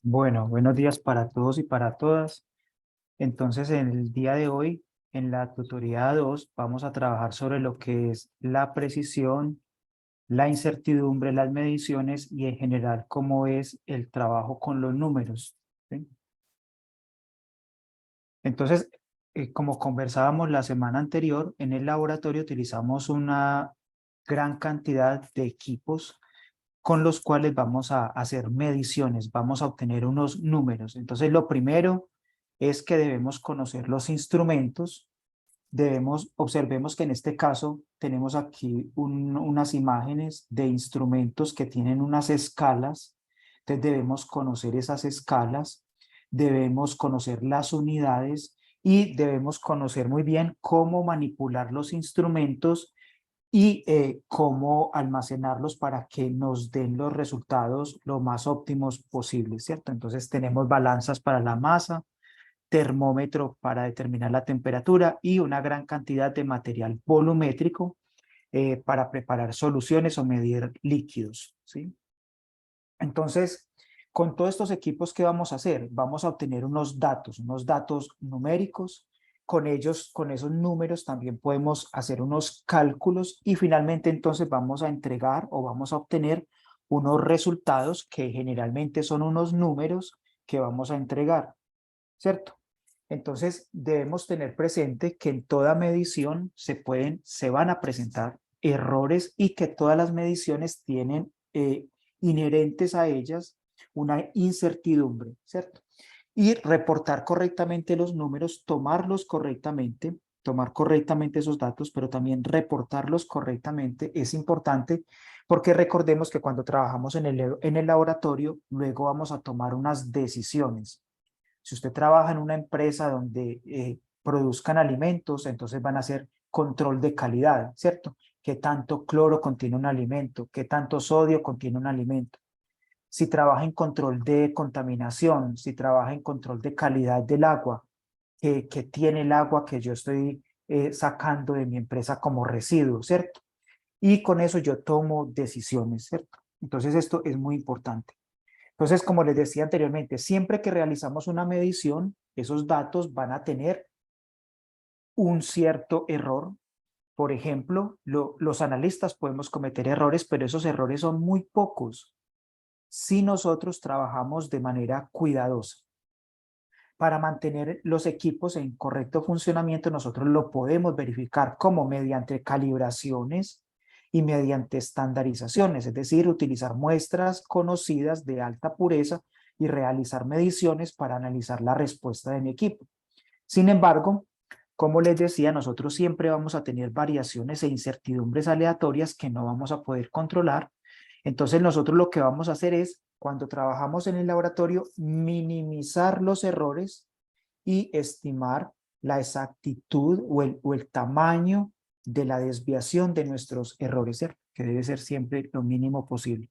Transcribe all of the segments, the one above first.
Bueno, buenos días para todos y para todas. Entonces, en el día de hoy, en la tutoría 2, vamos a trabajar sobre lo que es la precisión, la incertidumbre, las mediciones y en general cómo es el trabajo con los números. ¿Sí? Entonces, como conversábamos la semana anterior, en el laboratorio utilizamos una gran cantidad de equipos con los cuales vamos a hacer mediciones, vamos a obtener unos números. Entonces, lo primero es que debemos conocer los instrumentos, observemos que en este caso tenemos aquí unas imágenes de instrumentos que tienen unas escalas, entonces debemos conocer esas escalas, debemos conocer las unidades y debemos conocer muy bien cómo manipular los instrumentos y cómo almacenarlos para que nos den los resultados lo más óptimos posibles, ¿cierto? Entonces tenemos balanzas para la masa, termómetro para determinar la temperatura y una gran cantidad de material volumétrico para preparar soluciones o medir líquidos, ¿sí? Entonces, con todos estos equipos, ¿qué vamos a hacer? Vamos a obtener unos datos numéricos. Con ellos, con esos números también podemos hacer unos cálculos y finalmente entonces vamos a entregar o vamos a obtener unos resultados que generalmente son unos números que vamos a entregar, ¿cierto? Entonces debemos tener presente que en toda medición se van a presentar errores y que todas las mediciones tienen inherentes a ellas una incertidumbre, ¿cierto? Y reportar correctamente los números, tomar correctamente esos datos, pero también reportarlos correctamente es importante porque recordemos que cuando trabajamos en el laboratorio, luego vamos a tomar unas decisiones. Si usted trabaja en una empresa donde produzcan alimentos, entonces van a hacer control de calidad, ¿cierto? ¿Qué tanto cloro contiene un alimento? ¿Qué tanto sodio contiene un alimento? Si trabaja en control de contaminación, si trabaja en control de calidad del agua, que tiene el agua que yo estoy sacando de mi empresa como residuo, ¿cierto? Y con eso yo tomo decisiones, ¿cierto? Entonces esto es muy importante. Entonces, como les decía anteriormente, siempre que realizamos una medición, esos datos van a tener un cierto error. Por ejemplo, los analistas podemos cometer errores, pero esos errores son muy pocos si nosotros trabajamos de manera cuidadosa. Para mantener los equipos en correcto funcionamiento, nosotros lo podemos verificar como mediante calibraciones y mediante estandarizaciones, es decir, utilizar muestras conocidas de alta pureza y realizar mediciones para analizar la respuesta de mi equipo. Sin embargo, como les decía, nosotros siempre vamos a tener variaciones e incertidumbres aleatorias que no vamos a poder controlar. Entonces nosotros lo que vamos a hacer es, cuando trabajamos en el laboratorio, minimizar los errores y estimar la exactitud o el tamaño de la desviación de nuestros errores, ¿cierto? Que debe ser siempre lo mínimo posible.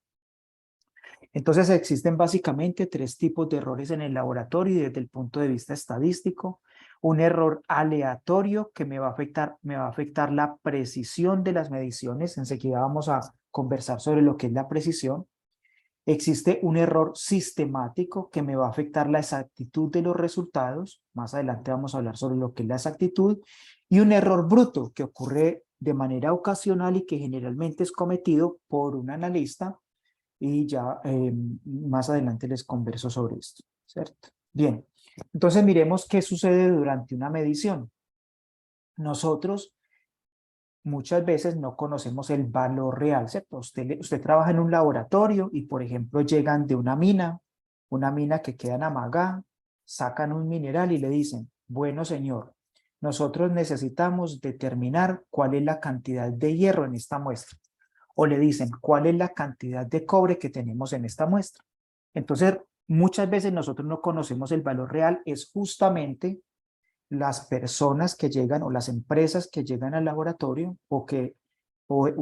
Entonces existen básicamente tres tipos de errores en el laboratorio desde el punto de vista estadístico. Un error aleatorio que me va a afectar la precisión de las mediciones. Enseguida vamos a conversar sobre lo que es la precisión. Existe un error sistemático que me va a afectar la exactitud de los resultados. Más adelante vamos a hablar sobre lo que es la exactitud. Y un error bruto que ocurre de manera ocasional y que generalmente es cometido por un analista y ya más adelante les converso sobre esto, ¿cierto? Bien, entonces miremos qué sucede durante una medición. Nosotros muchas veces no conocemos el valor real, ¿cierto? Usted trabaja en un laboratorio y, por ejemplo, llegan de una mina que queda en Amagá, sacan un mineral y le dicen, bueno, señor, nosotros necesitamos determinar cuál es la cantidad de hierro en esta muestra. O le dicen, ¿cuál es la cantidad de cobre que tenemos en esta muestra? Entonces, muchas veces nosotros no conocemos el valor real, es justamente las personas que llegan o las empresas que llegan al laboratorio o,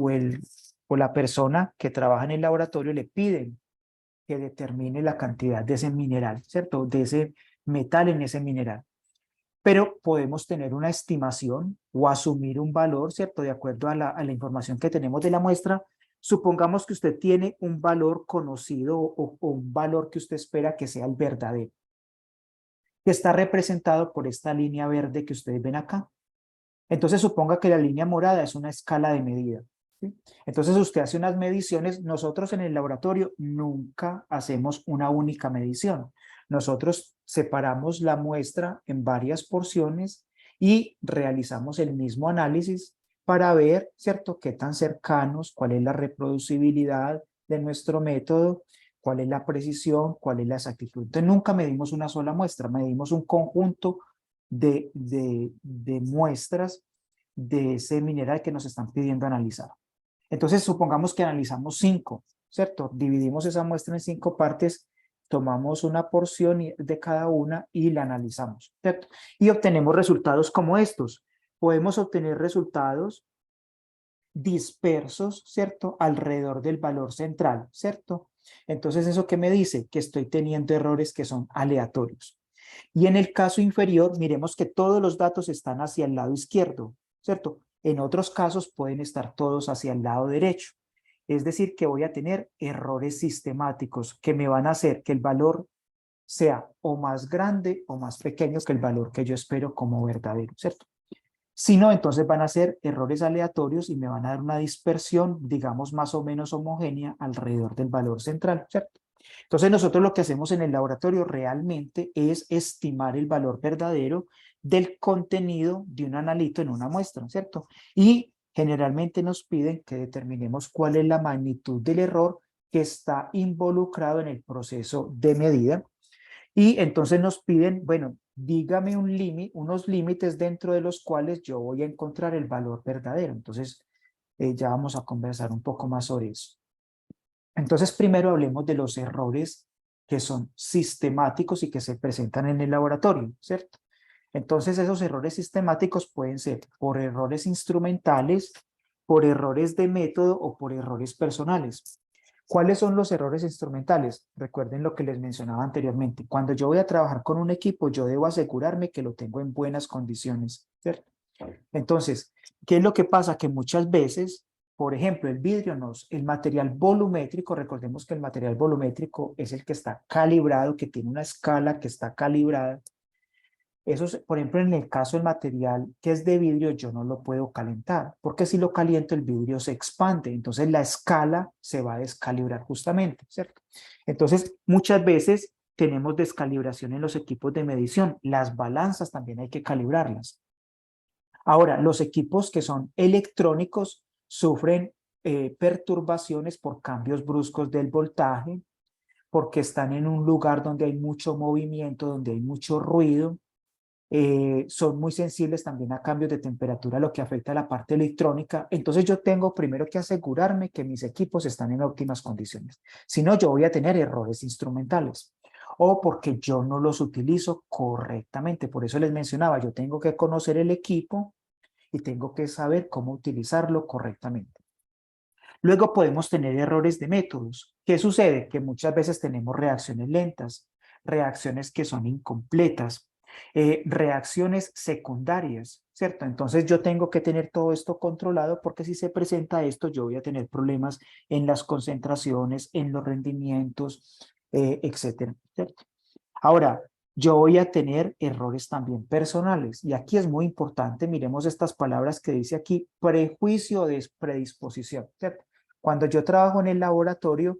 el, o la persona que trabaja en el laboratorio le piden que determine la cantidad de ese mineral, ¿cierto? De ese metal en ese mineral. Pero podemos tener una estimación o asumir un valor, ¿cierto? De acuerdo a la información que tenemos de la muestra, Supongamos que usted tiene un valor conocido o un valor que usted espera que sea el verdadero, que está representado por esta línea verde que ustedes ven acá. Entonces suponga que la línea morada es una escala de medida, ¿sí? Entonces usted hace unas mediciones. Nosotros en el laboratorio nunca hacemos una única medición. Nosotros separamos la muestra en varias porciones y realizamos el mismo análisis para ver, ¿cierto?, qué tan cercanos, cuál es la reproducibilidad de nuestro método, cuál es la precisión, cuál es la exactitud. Entonces nunca medimos una sola muestra, medimos un conjunto de muestras de ese mineral que nos están pidiendo analizar. Entonces, supongamos que analizamos 5, ¿cierto? Dividimos esa muestra en 5 partes, tomamos una porción de cada una y la analizamos, ¿cierto? Y obtenemos resultados como estos. Podemos obtener resultados dispersos, ¿cierto? Alrededor del valor central, ¿cierto? Entonces, ¿eso qué me dice? Que estoy teniendo errores que son aleatorios. Y en el caso inferior, miremos que todos los datos están hacia el lado izquierdo, ¿cierto? En otros casos pueden estar todos hacia el lado derecho. Es decir, que voy a tener errores sistemáticos que me van a hacer que el valor sea o más grande o más pequeño que el valor que yo espero como verdadero, ¿cierto? Si no, entonces van a ser errores aleatorios y me van a dar una dispersión, digamos, más o menos homogénea alrededor del valor central, ¿cierto? Entonces nosotros lo que hacemos en el laboratorio realmente es estimar el valor verdadero del contenido de un analito en una muestra, ¿cierto? Y generalmente nos piden que determinemos cuál es la magnitud del error que está involucrado en el proceso de medida. Y entonces nos piden, bueno, dígame unos límites dentro de los cuales yo voy a encontrar el valor verdadero. Entonces, ya vamos a conversar un poco más sobre eso. Entonces, primero hablemos de los errores que son sistemáticos y que se presentan en el laboratorio, ¿cierto? Entonces, esos errores sistemáticos pueden ser por errores instrumentales, por errores de método o por errores personales. ¿Cuáles son los errores instrumentales? Recuerden lo que les mencionaba anteriormente. Cuando yo voy a trabajar con un equipo, yo debo asegurarme que lo tengo en buenas condiciones, ¿cierto? Entonces, ¿qué es lo que pasa? Que muchas veces, por ejemplo, el vidrio, el material volumétrico, recordemos que el material volumétrico es el que está calibrado, que tiene una escala que está calibrada. Eso, por ejemplo, en el caso del material que es de vidrio, yo no lo puedo calentar, porque si lo caliento el vidrio se expande, entonces la escala se va a descalibrar justamente, ¿cierto? Entonces, muchas veces tenemos descalibración en los equipos de medición. Las balanzas también hay que calibrarlas. Ahora, los equipos que son electrónicos sufren perturbaciones por cambios bruscos del voltaje, porque están en un lugar donde hay mucho movimiento, donde hay mucho ruido. Son muy sensibles también a cambios de temperatura, lo que afecta a la parte electrónica. Entonces yo tengo primero que asegurarme que mis equipos están en óptimas condiciones. Si no, yo voy a tener errores instrumentales o porque yo no los utilizo correctamente. Por eso les mencionaba, yo tengo que conocer el equipo y tengo que saber cómo utilizarlo correctamente. Luego podemos tener errores de métodos. ¿Qué sucede? Que muchas veces tenemos reacciones lentas, reacciones que son incompletas, reacciones secundarias, ¿cierto? Entonces yo tengo que tener todo esto controlado porque si se presenta esto, yo voy a tener problemas en las concentraciones, en los rendimientos, etcétera, ¿cierto? Ahora, yo voy a tener errores también personales. Y aquí es muy importante, miremos estas palabras que dice aquí, prejuicio o predisposición, ¿cierto? Cuando yo trabajo en el laboratorio,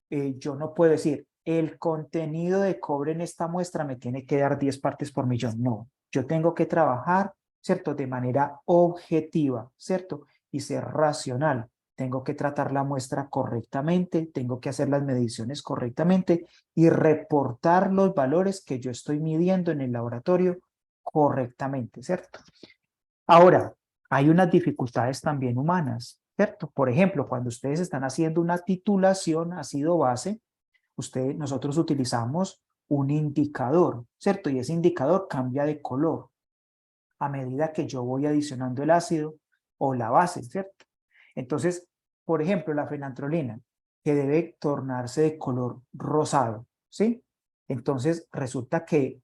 yo no puedo decir, el contenido de cobre en esta muestra me tiene que dar 10 partes por millón. No, yo tengo que trabajar, ¿cierto? De manera objetiva, ¿cierto? Y ser racional. Tengo que tratar la muestra correctamente, tengo que hacer las mediciones correctamente y reportar los valores que yo estoy midiendo en el laboratorio correctamente, ¿cierto? Ahora, hay unas dificultades también humanas, ¿cierto? Por ejemplo, cuando ustedes están haciendo una titulación ácido-base, nosotros utilizamos un indicador, ¿cierto? Y ese indicador cambia de color a medida que yo voy adicionando el ácido o la base, ¿cierto? Entonces, por ejemplo, la fenantrolina, que debe tornarse de color rosado, ¿sí? Entonces, resulta que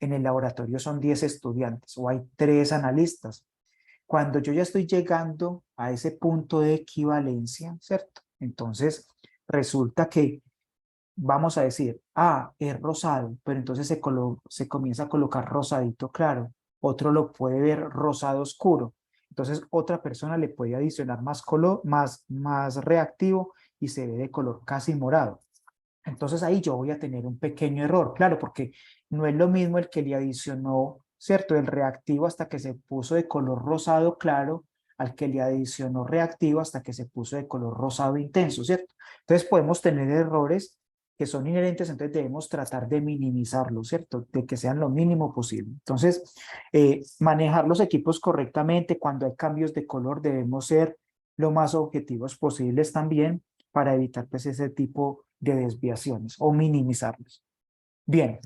en el laboratorio son 10 estudiantes o hay 3 analistas. Cuando yo ya estoy llegando a ese punto de equivalencia, ¿cierto? Entonces, resulta que vamos a decir, ah, es rosado, pero entonces se comienza a colocar rosadito claro. Otro lo puede ver rosado oscuro. Entonces, otra persona le puede adicionar más color, más reactivo y se ve de color casi morado. Entonces ahí yo voy a tener un pequeño error, claro, porque no es lo mismo el que le adicionó, ¿cierto? El reactivo hasta que se puso de color rosado claro, al que le adicionó reactivo hasta que se puso de color rosado intenso, ¿cierto? Entonces podemos tener errores que son inherentes, entonces debemos tratar de minimizarlos, ¿cierto? De que sean lo mínimo posible. Entonces, manejar los equipos correctamente, cuando hay cambios de color, debemos ser lo más objetivos posibles también para evitar pues ese tipo de desviaciones o minimizarlos. Bien,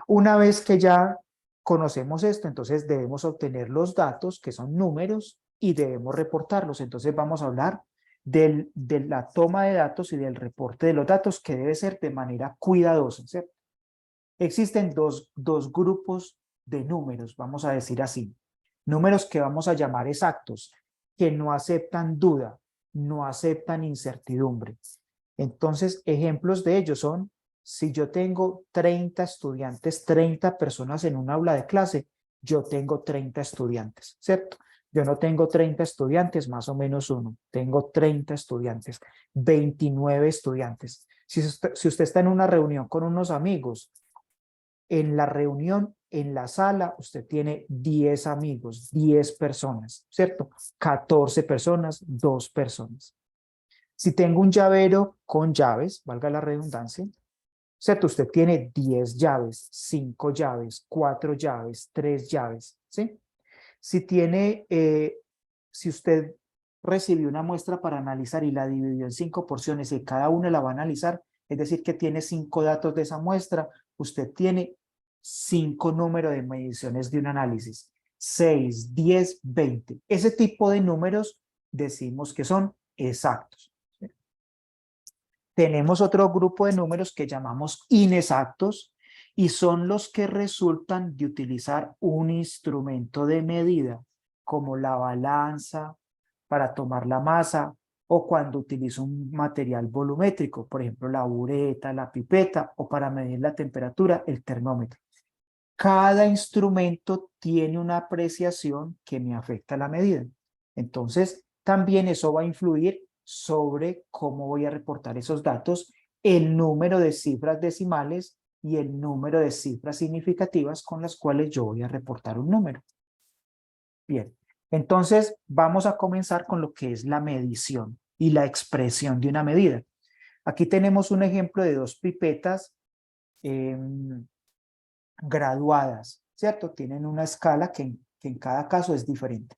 una vez que ya conocemos esto, entonces debemos obtener los datos que son números y debemos reportarlos. Entonces vamos a hablar de la toma de datos y del reporte de los datos, que debe ser de manera cuidadosa, ¿cierto? Existen dos grupos de números, vamos a decir así. Números que vamos a llamar exactos, que no aceptan duda, no aceptan incertidumbre. Entonces, ejemplos de ellos son, si yo tengo 30 estudiantes, 30 personas en un aula de clase, yo tengo 30 estudiantes, ¿cierto? Yo no tengo 30 estudiantes, más o menos uno. Tengo 30 estudiantes, 29 estudiantes. Si usted está en una reunión con unos amigos, en la reunión, en la sala, usted tiene 10 amigos, 10 personas, ¿cierto? 14 personas, 2 personas. Si tengo un llavero con llaves, valga la redundancia, ¿cierto? Usted tiene 10 llaves, 5 llaves, 4 llaves, 3 llaves, ¿sí? Si tiene, si usted recibió una muestra para analizar y la dividió en 5 porciones y cada una la va a analizar, es decir, que tiene 5 datos de esa muestra, usted tiene 5 números de mediciones de un análisis, 6, 10, 20. Ese tipo de números decimos que son exactos. Tenemos otro grupo de números que llamamos inexactos y son los que resultan de utilizar un instrumento de medida como la balanza para tomar la masa o cuando utilizo un material volumétrico, por ejemplo la bureta, la pipeta o para medir la temperatura, el termómetro. Cada instrumento tiene una apreciación que me afecta la medida. Entonces, también eso va a influir sobre cómo voy a reportar esos datos, el número de cifras decimales y el número de cifras significativas con las cuales yo voy a reportar un número. Bien, entonces vamos a comenzar con lo que es la medición y la expresión de una medida. Aquí tenemos un ejemplo de dos pipetas graduadas, ¿cierto? Tienen una escala que en cada caso es diferente.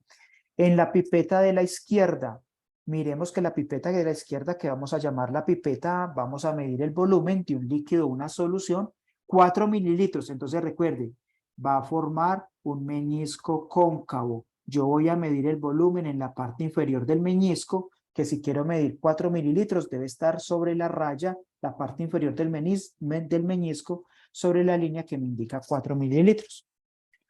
En la pipeta de la izquierda, miremos que la pipeta de la izquierda, que vamos a llamar la pipeta, vamos a medir el volumen de un líquido, una solución, 4 mililitros. Entonces recuerde, va a formar un meñisco cóncavo. Yo voy a medir el volumen en la parte inferior del meñisco, que si quiero medir 4 mililitros debe estar sobre la raya, la parte inferior del meñisco, sobre la línea que me indica 4 mililitros.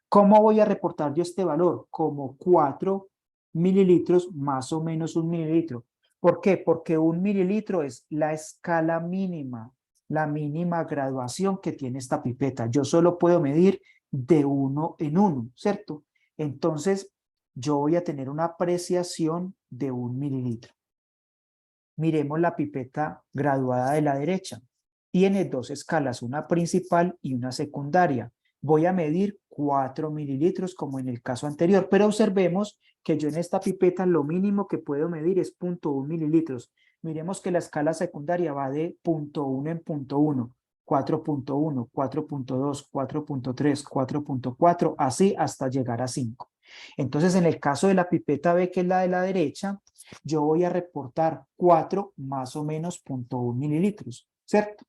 ¿Cómo voy a reportar yo este valor? Como 4 mililitros más o menos un mililitro. ¿Por qué? Porque un mililitro es la escala mínima, la mínima graduación que tiene esta pipeta. Yo solo puedo medir de uno en uno, ¿cierto? Entonces, yo voy a tener una apreciación de un mililitro. Miremos la pipeta graduada de la derecha. Tiene dos escalas, una principal y una secundaria. Voy a medir 4 mililitros como en el caso anterior, pero observemos que yo en esta pipeta lo mínimo que puedo medir es 0.1 mililitros. Miremos que la escala secundaria va de 0.1 en 0.1, 4.1, 4.2, 4.3, 4.4, así hasta llegar a 5. Entonces, en el caso de la pipeta B, que es la de la derecha, yo voy a reportar 4 más o menos 0.1 mililitros, ¿cierto?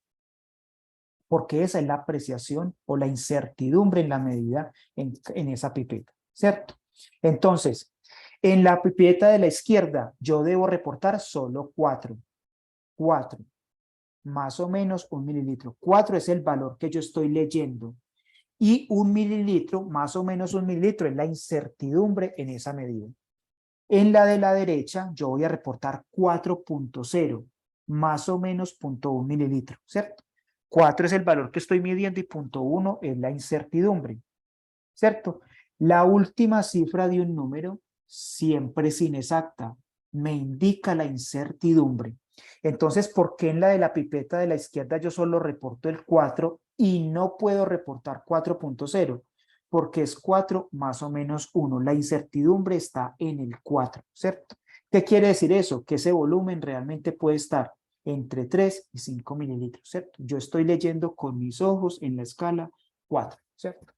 Porque esa es la apreciación o la incertidumbre en la medida en esa pipeta, ¿cierto? Entonces, en la pipeta de la izquierda, yo debo reportar solo 4. 4, más o menos 1 mililitro. 4 es el valor que yo estoy leyendo. Y 1 mililitro, más o menos 1 mililitro, es la incertidumbre en esa medida. En la de la derecha, yo voy a reportar 4.0. más o menos 0,1 mililitro, ¿cierto? 4 es el valor que estoy midiendo y 0,1 es la incertidumbre, ¿cierto? La última cifra de un número siempre es inexacta, me indica la incertidumbre. Entonces, ¿por qué en la de la pipeta de la izquierda yo solo reporto el 4 y no puedo reportar 4,0? Porque es 4 más o menos 1. La incertidumbre está en el 4, ¿cierto? ¿Qué quiere decir eso? Que ese volumen realmente puede estar entre 3 y 5 mililitros, ¿cierto? Yo estoy leyendo con mis ojos en la escala 4, ¿cierto?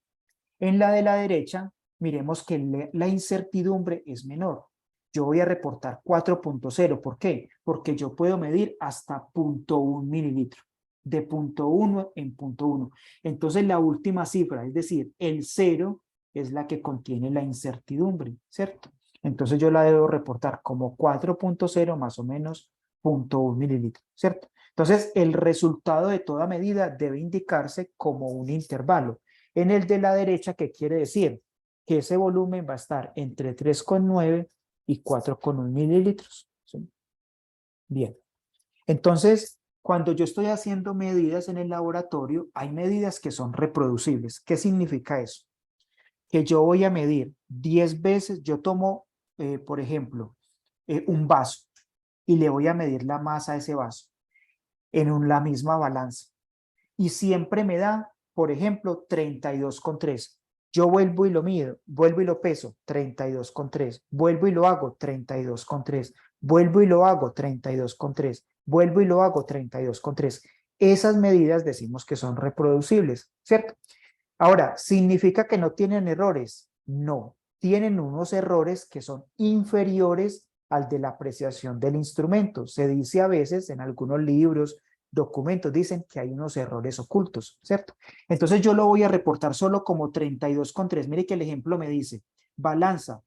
En la de la derecha, miremos que la incertidumbre es menor. Yo voy a reportar 4,0. ¿Por qué? Porque yo puedo medir hasta 0,1 mililitro. De 0,1 en 0,1. Entonces la última cifra, es decir, el 0, es la que contiene la incertidumbre, ¿cierto? Entonces yo la debo reportar como 4,0 más o menos 0,1 mililitro, ¿cierto? Entonces el resultado de toda medida debe indicarse como un intervalo. En el de la derecha, ¿qué quiere decir? Que ese volumen va a estar entre 3,9 y 4,1 mililitros. ¿Sí? Bien. Entonces, cuando yo estoy haciendo medidas en el laboratorio, hay medidas que son reproducibles. ¿Qué significa eso? Que yo voy a medir 10 veces, yo tomo, por ejemplo, un vaso y le voy a medir la masa de ese vaso en la misma balanza. Y siempre me da, por ejemplo, 32,3. Yo vuelvo y lo mido, vuelvo y lo peso, 32,3. Vuelvo y lo hago, 32,3. Vuelvo y lo hago, 32,3. Vuelvo y lo hago, 32,3. Esas medidas decimos que son reproducibles, ¿cierto? Ahora, ¿significa que no tienen errores? No, tienen unos errores que son inferiores al de la apreciación del instrumento. Se dice a veces en algunos libros, documentos, dicen que hay unos errores ocultos, ¿cierto? Entonces yo lo voy a reportar solo como 32,3. Mire que el ejemplo me dice, balanza,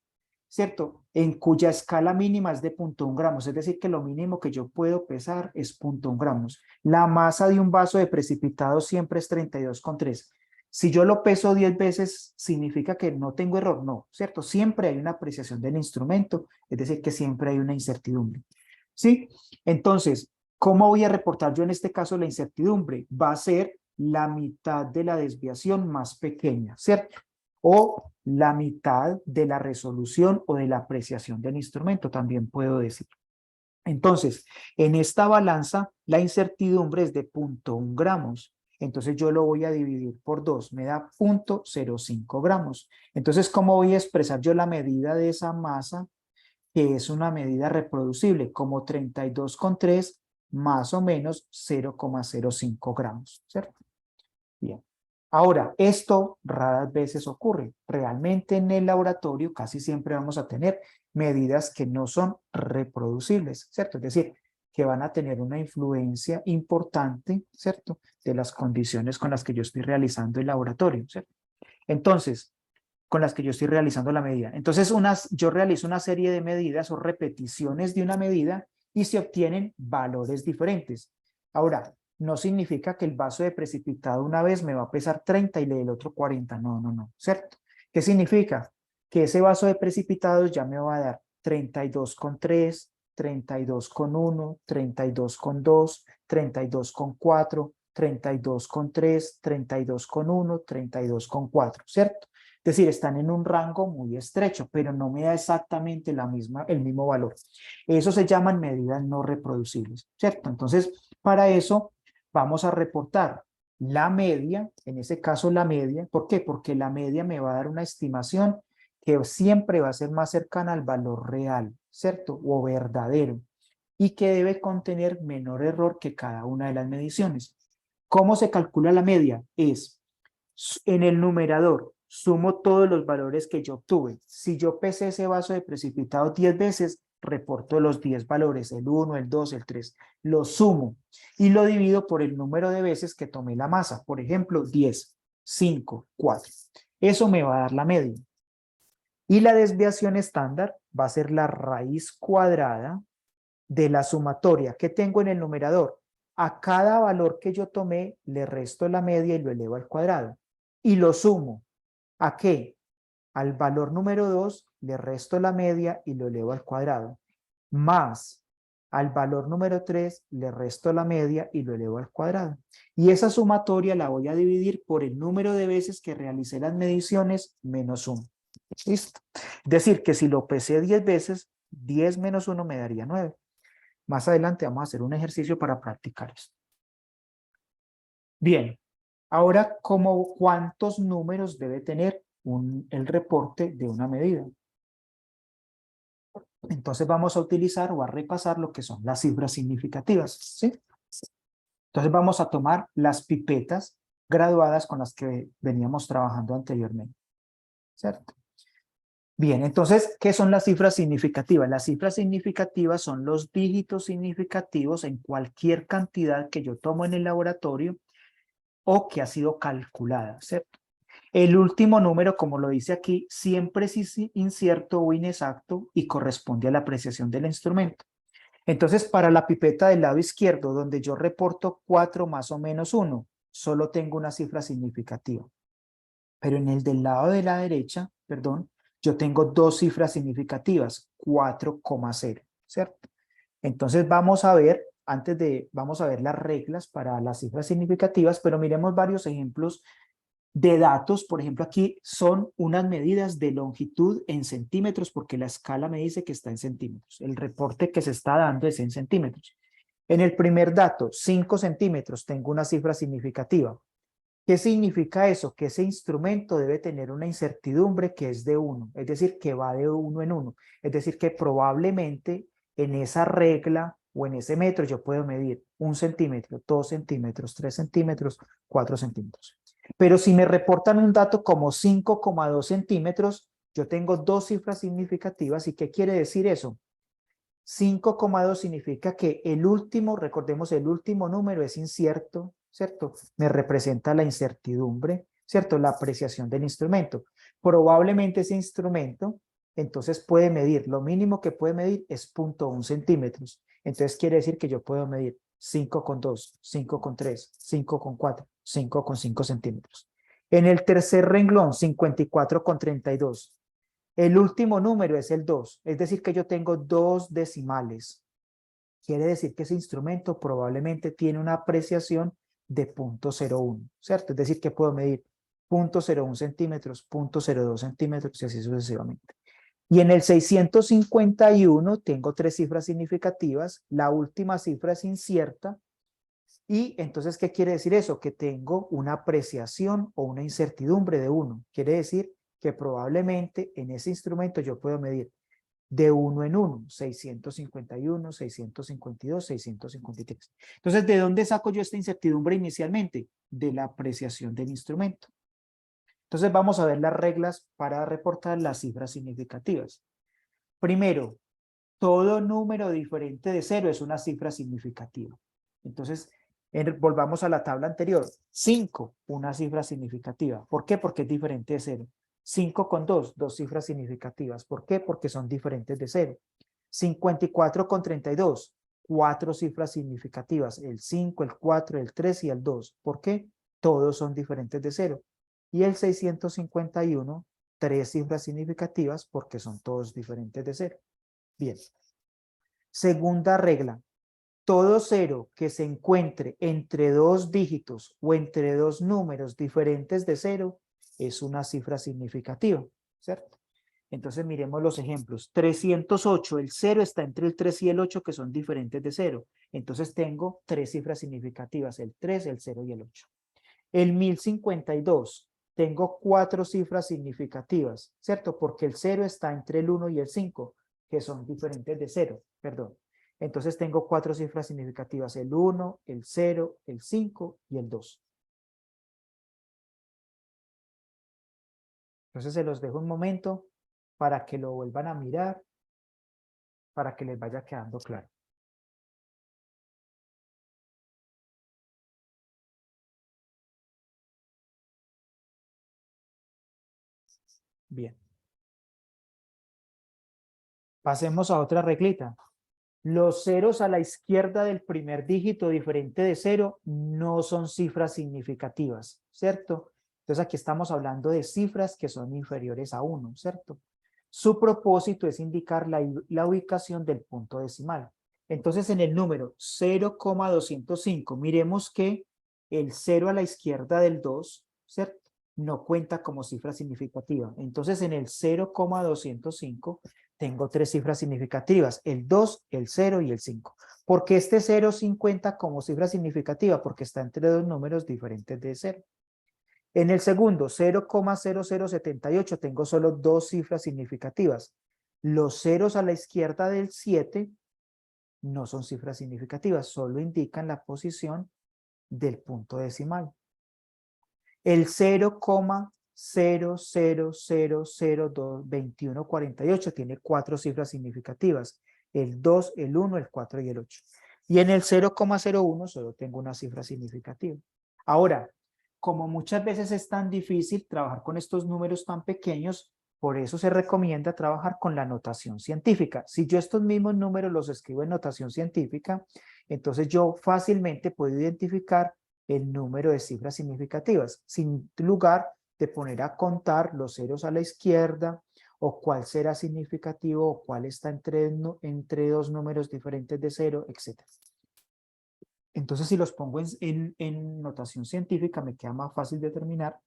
¿cierto? En cuya escala mínima es de 0,1 gramos, es decir, que lo mínimo que yo puedo pesar es 0,1 gramos. La masa de un vaso de precipitado siempre es 32,3. Si yo lo peso 10 veces, ¿significa que no tengo error? No, ¿cierto? Siempre hay una apreciación del instrumento, es decir, que siempre hay una incertidumbre. ¿Sí? Entonces, ¿cómo voy a reportar yo en este caso la incertidumbre? Va a ser la mitad de la desviación más pequeña, ¿cierto? O la mitad de la resolución o de la apreciación del instrumento, también puedo decir. Entonces, en esta balanza, la incertidumbre es de 0,1 gramos. Entonces yo lo voy a dividir por 2, me da 0,05 gramos. Entonces, ¿cómo voy a expresar yo la medida de esa masa? Que es una medida reproducible, como 32,3 más o menos 0,05 gramos, ¿cierto? Bien. Ahora, esto raras veces ocurre. Realmente en el laboratorio casi siempre vamos a tener medidas que no son reproducibles, ¿cierto? Es decir, que van a tener una influencia importante, ¿cierto? De las condiciones con las que yo estoy realizando el laboratorio, ¿cierto? Entonces, con las que yo estoy realizando la medida. Entonces, yo realizo una serie de medidas o repeticiones de una medida y se obtienen valores diferentes. Ahora, no significa que el vaso de precipitado una vez me va a pesar 30 y el otro 40. No, no, no, ¿cierto? ¿Qué significa? Que ese vaso de precipitados ya me va a dar 32,3, 32,1, 32,2, 32,4, 32,3, 32,1, 32,4, ¿cierto? Es decir, están en un rango muy estrecho, pero no me da exactamente el mismo valor. Eso se llaman medidas no reproducibles, ¿cierto? Entonces, para eso vamos a reportar la media, en ese caso la media. ¿Por qué? Porque la media me va a dar una estimación que siempre va a ser más cercana al valor real, ¿cierto? O verdadero, y que debe contener menor error que cada una de las mediciones. ¿Cómo se calcula la media? Es en el numerador, sumo todos los valores que yo obtuve. Si yo pesé ese vaso de precipitado 10 veces, reporto los 10 valores, el 1, el 2, el 3. Lo sumo y lo divido por el número de veces que tomé la masa. Por ejemplo, 10, 5, 4. Eso me va a dar la media. Y la desviación estándar va a ser la raíz cuadrada de la sumatoria que tengo en el numerador. A cada valor que yo tomé, le resto la media y lo elevo al cuadrado. Y lo sumo. ¿A qué? Al valor número 2 le resto la media y lo elevo al cuadrado. Más Al valor número 3 le resto la media y lo elevo al cuadrado. Y esa sumatoria la voy a dividir por el número de veces que realicé las mediciones menos 1. ¿Listo? Es decir, que si lo pesé 10 veces, 10 menos 1 me daría 9. Más adelante vamos a hacer un ejercicio para practicar esto. Bien, ahora, ¿cuántos números debe tener el reporte de una medida? Entonces vamos a utilizar o a repasar lo que son las cifras significativas, ¿sí? Entonces vamos a tomar las pipetas graduadas con las que veníamos trabajando anteriormente, ¿cierto? Bien, entonces, ¿qué son las cifras significativas? Las cifras significativas son los dígitos significativos en cualquier cantidad que yo tomo en el laboratorio o que ha sido calculada, ¿cierto? El último número, como lo dice aquí, siempre es incierto o inexacto y corresponde a la apreciación del instrumento. Entonces, para la pipeta del lado izquierdo, donde yo reporto 4 más o menos 1, solo tengo una cifra significativa. Pero en el del lado de la derecha, perdón, yo tengo dos cifras significativas, 4,0, ¿cierto? Entonces vamos a ver, vamos a ver las reglas para las cifras significativas, pero miremos varios ejemplos de datos. Por ejemplo, aquí son unas medidas de longitud en centímetros, porque la escala me dice que está en centímetros. El reporte que se está dando es en centímetros. En el primer dato, 5 centímetros, tengo una cifra significativa. ¿Qué significa eso? Que ese instrumento debe tener una incertidumbre que es de 1, es decir, que va de 1 en 1. Es decir, que probablemente en esa regla o en ese metro yo puedo medir 1 centímetro, 2 centímetros, 3 centímetros, 4 centímetros. Pero si me reportan un dato como 5,2 centímetros, yo tengo dos cifras significativas. ¿Y qué quiere decir eso? 5,2 significa que el último, recordemos, el último número es incierto, ¿cierto? Me representa la incertidumbre, ¿cierto? La apreciación del instrumento. Probablemente ese instrumento, entonces puede medir, lo mínimo que puede medir es 0,1 centímetros. Entonces quiere decir que yo puedo medir 5,2, 5,3, 5,4, 5,5 centímetros. En el tercer renglón, 54,32. El último número es el 2, es decir que yo tengo dos decimales. Quiere decir que ese instrumento probablemente tiene una apreciación de 0,01, ¿cierto? Es decir que puedo medir 0,01 centímetros, 0,02 centímetros y así sucesivamente. Y en el 651 tengo tres cifras significativas, la última cifra es incierta. Y entonces, ¿qué quiere decir eso? Que tengo una apreciación o una incertidumbre de 1. Quiere decir que probablemente en ese instrumento yo puedo medir de 1 en 1, 651, 652, 653. Entonces, ¿de dónde saco yo esta incertidumbre inicialmente? De la apreciación del instrumento. Entonces, vamos a ver las reglas para reportar las cifras significativas. Primero, todo número diferente de 0 es una cifra significativa. Entonces, volvamos a la tabla anterior. 5, una cifra significativa. ¿Por qué? Porque es diferente de 0. 5,2, dos cifras significativas. ¿Por qué? Porque son diferentes de 0. 54,32, cuatro cifras significativas. El 5, el 4, el 3 y el 2. ¿Por qué? Todos son diferentes de 0. Y el 651, tres cifras significativas porque son todos diferentes de 0. Bien. Segunda regla. Todo 0 que se encuentre entre dos dígitos o entre dos números diferentes de 0 es una cifra significativa, ¿cierto? Entonces miremos los ejemplos. 308, el 0 está entre el 3 y el 8 que son diferentes de 0. Entonces tengo tres cifras significativas, el 3, el 0 y el 8. El 1052, tengo cuatro cifras significativas, ¿cierto? Porque el 0 está entre el 1 y el 5, que son diferentes de 0, perdón. Entonces tengo cuatro cifras significativas, el 1, el 0, el 5 y el 2. Entonces se los dejo un momento para que lo vuelvan a mirar, para que les vaya quedando claro. Bien. Pasemos a otra reglita. Los ceros a la izquierda del primer dígito diferente de 0 no son cifras significativas, ¿cierto? Entonces aquí estamos hablando de cifras que son inferiores a 1, ¿cierto? Su propósito es indicar la ubicación del punto decimal. Entonces, en el número 0,205, miremos que el 0 a la izquierda del 2, ¿cierto? No cuenta como cifra significativa. Entonces, en el 0,205 tengo tres cifras significativas, el 2, el 0 y el 5. ¿Por qué este 0 sí cuenta como cifra significativa? Porque está entre dos números diferentes de 0. En el segundo, 0,0078, tengo solo dos cifras significativas. Los ceros a la izquierda del 7 no son cifras significativas, solo indican la posición del punto decimal. El 0,00002148 tiene cuatro cifras significativas, el 2, el 1, el 4 y el 8. Y en el 0,01 solo tengo una cifra significativa. Ahora, como muchas veces es tan difícil trabajar con estos números tan pequeños, por eso se recomienda trabajar con la notación científica. Si yo estos mismos números los escribo en notación científica, entonces yo fácilmente puedo identificar el número de cifras significativas, sin lugar de poner a contar los ceros a la izquierda, o cuál será significativo, o cuál está entre dos números diferentes de 0, etc. Entonces, si los pongo en notación científica, me queda más fácil determinar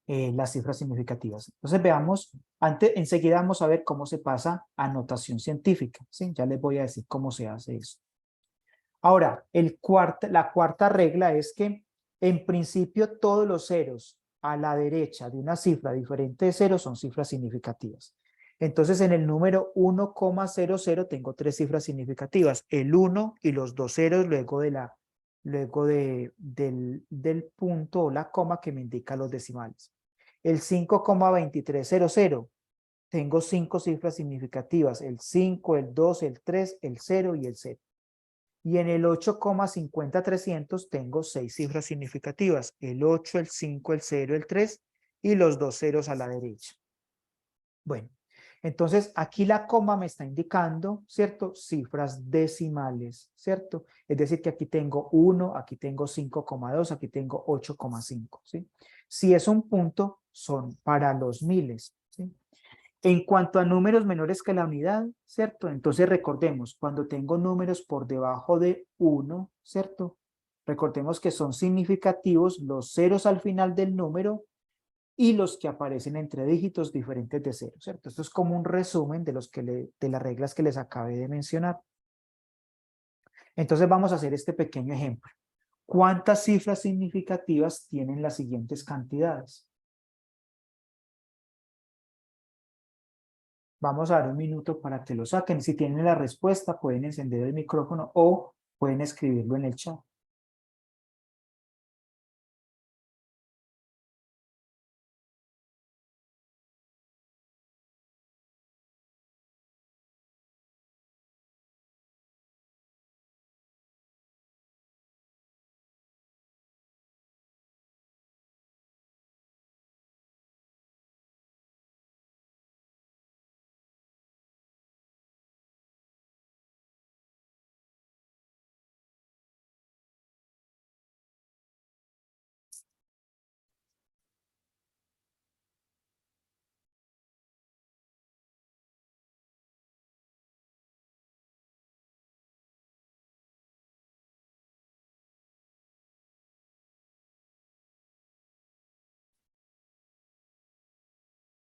las cifras significativas. Entonces, veamos, enseguida vamos a ver cómo se pasa a notación científica, ¿sí? Ya les voy a decir cómo se hace eso. Ahora, la cuarta regla es que, en principio, todos los ceros a la derecha de una cifra diferente de 0 son cifras significativas. Entonces, en el número 1,00 tengo tres cifras significativas, el 1 y los dos ceros luego del punto o la coma que me indica los decimales. El 5,2300, tengo cinco cifras significativas, el 5, el 2, el 3, el 0 y el 0. Y en el 8,50300 tengo seis cifras significativas, el 8, el 5, el 0, el 3 y los dos ceros a la derecha. Bueno, entonces aquí la coma me está indicando, ¿cierto? Cifras decimales, ¿cierto? Es decir, que aquí tengo 1, aquí tengo 5,2, aquí tengo 8,5, ¿sí? Si es un punto, son para los miles, ¿sí? En cuanto a números menores que la unidad, ¿cierto? Entonces recordemos, cuando tengo números por debajo de 1, ¿cierto? Recordemos que son significativos los ceros al final del número y los que aparecen entre dígitos diferentes de 0, ¿cierto? Esto es como un resumen de las reglas que les acabé de mencionar. Entonces vamos a hacer este pequeño ejemplo. ¿Cuántas cifras significativas tienen las siguientes cantidades? Vamos a dar un minuto para que lo saquen. Si tienen la respuesta, pueden encender el micrófono o pueden escribirlo en el chat.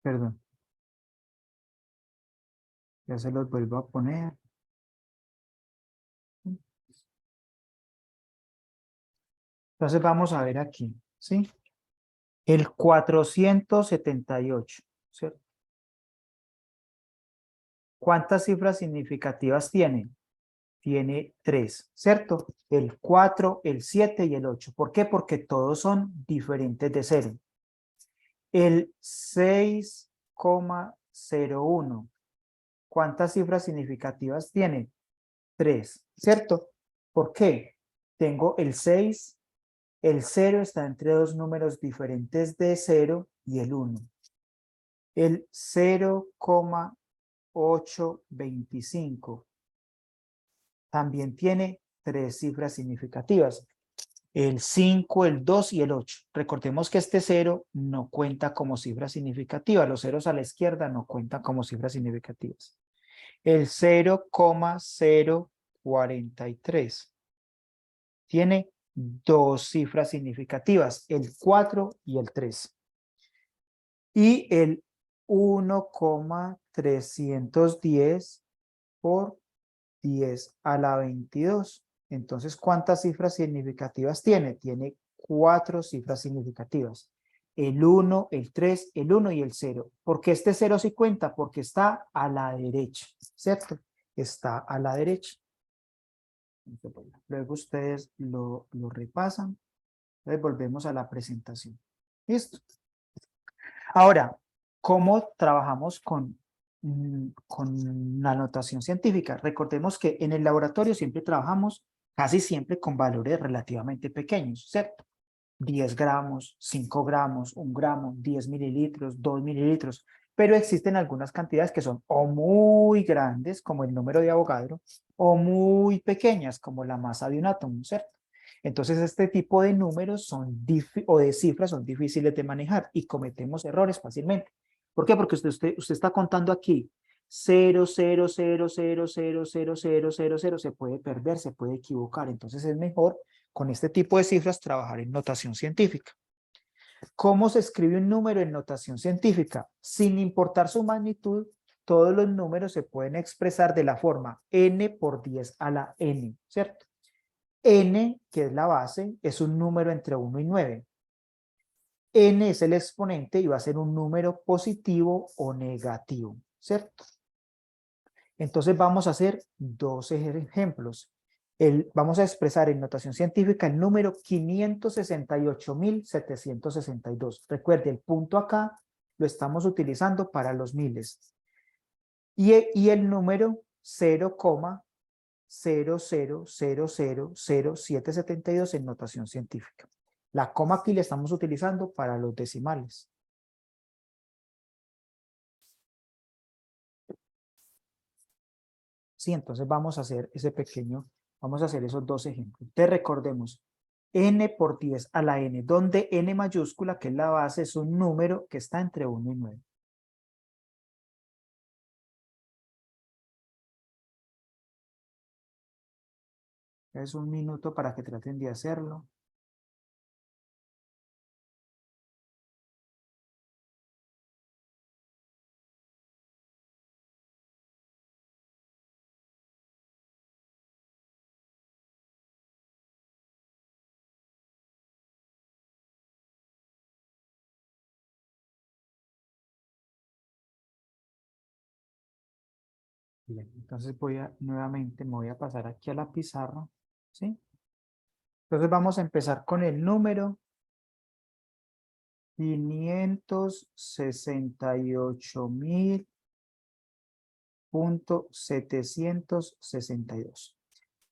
Perdón, ya se los vuelvo a poner. Entonces vamos a ver aquí, ¿sí? El 478, ¿cierto? ¿Cuántas cifras significativas tiene? Tiene 3, ¿cierto? El 4, el 7 y el 8. ¿Por qué? Porque todos son diferentes de 0. El 6,01. ¿Cuántas cifras significativas tiene? 3, ¿cierto? ¿Por qué? Tengo el 6, el 0 está entre dos números diferentes de 0 y el 1. El 0,825 también tiene tres cifras significativas. El 5, el 2 y el 8. Recordemos que este 0 no cuenta como cifra significativa. Los ceros a la izquierda no cuentan como cifras significativas. El 0,043 tiene dos cifras significativas, el 4 y el 3. Y el 1,310 por 10 a la 22. Entonces, ¿cuántas cifras significativas tiene? Tiene cuatro cifras significativas. El 1, el 3, el 1 y el 0. ¿Por qué este 0 sí cuenta? Porque está a la derecha, ¿cierto? Está a la derecha. Luego ustedes lo repasan. Entonces volvemos a la presentación. ¿Listo? Ahora, ¿cómo trabajamos con la notación científica? Recordemos que en el laboratorio siempre trabajamos casi siempre con valores relativamente pequeños, ¿cierto? 10 gramos, 5 gramos, 1 gramo, 10 mililitros, 2 mililitros, pero existen algunas cantidades que son o muy grandes, como el número de Avogadro, o muy pequeñas, como la masa de un átomo, ¿cierto? Entonces, este tipo de números o de cifras son difíciles de manejar y cometemos errores fácilmente. ¿Por qué? Porque usted está contando aquí 0,000000000, se puede perder, se puede equivocar. Entonces, es mejor con este tipo de cifras trabajar en notación científica. ¿Cómo se escribe un número en notación científica? Sin importar su magnitud, todos los números se pueden expresar de la forma n por 10 a la n, ¿cierto? N, que es la base, es un número entre 1 y 9. N es el exponente y va a ser un número positivo o negativo, ¿cierto? Entonces vamos a hacer dos ejemplos. Vamos a expresar en notación científica el número 568.762. Recuerde, el punto acá lo estamos utilizando para los miles. Y el número 0,0000772 en notación científica. La coma aquí la estamos utilizando para los decimales. Sí, entonces vamos a hacer vamos a hacer esos dos ejemplos. Te recordemos, n por 10 a la n, donde n mayúscula, que es la base, es un número que está entre 1 y 9. Es un minuto para que traten de hacerlo. Bien, entonces nuevamente me voy a pasar aquí a la pizarra, ¿sí? Entonces vamos a empezar con el número 568.762.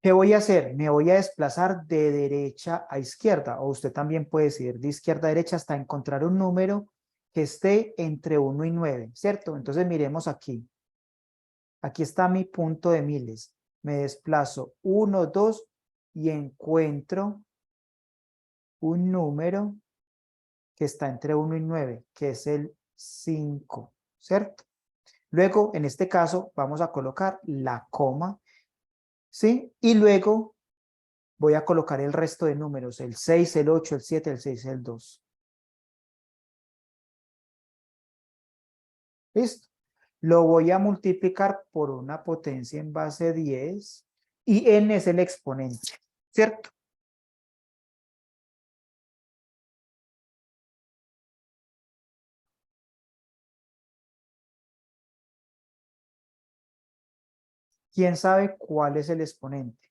¿Qué voy a hacer? Me voy a desplazar de derecha a izquierda, o usted también puede decir de izquierda a derecha hasta encontrar un número que esté entre 1 y 9, ¿cierto? Entonces miremos aquí. Aquí está mi punto de miles. Me desplazo 1, 2 y encuentro un número que está entre 1 y 9, que es el 5, ¿cierto? Luego, en este caso, vamos a colocar la coma, ¿sí? Y luego voy a colocar el resto de números, el 6, el 8, el 7, el 6, el 2. ¿Listo? Lo voy a multiplicar por una potencia en base 10 y n es el exponente, ¿cierto? ¿Quién sabe cuál es el exponente?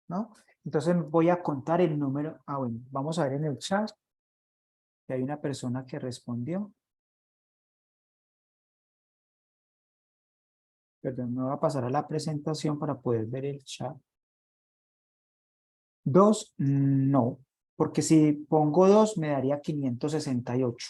¿No? Entonces voy a contar el número. Ah, bueno, vamos a ver en el chat que hay una persona que respondió. Perdón, me voy a pasar a la presentación para poder ver el chat. 2, no, porque si pongo 2 me daría 568.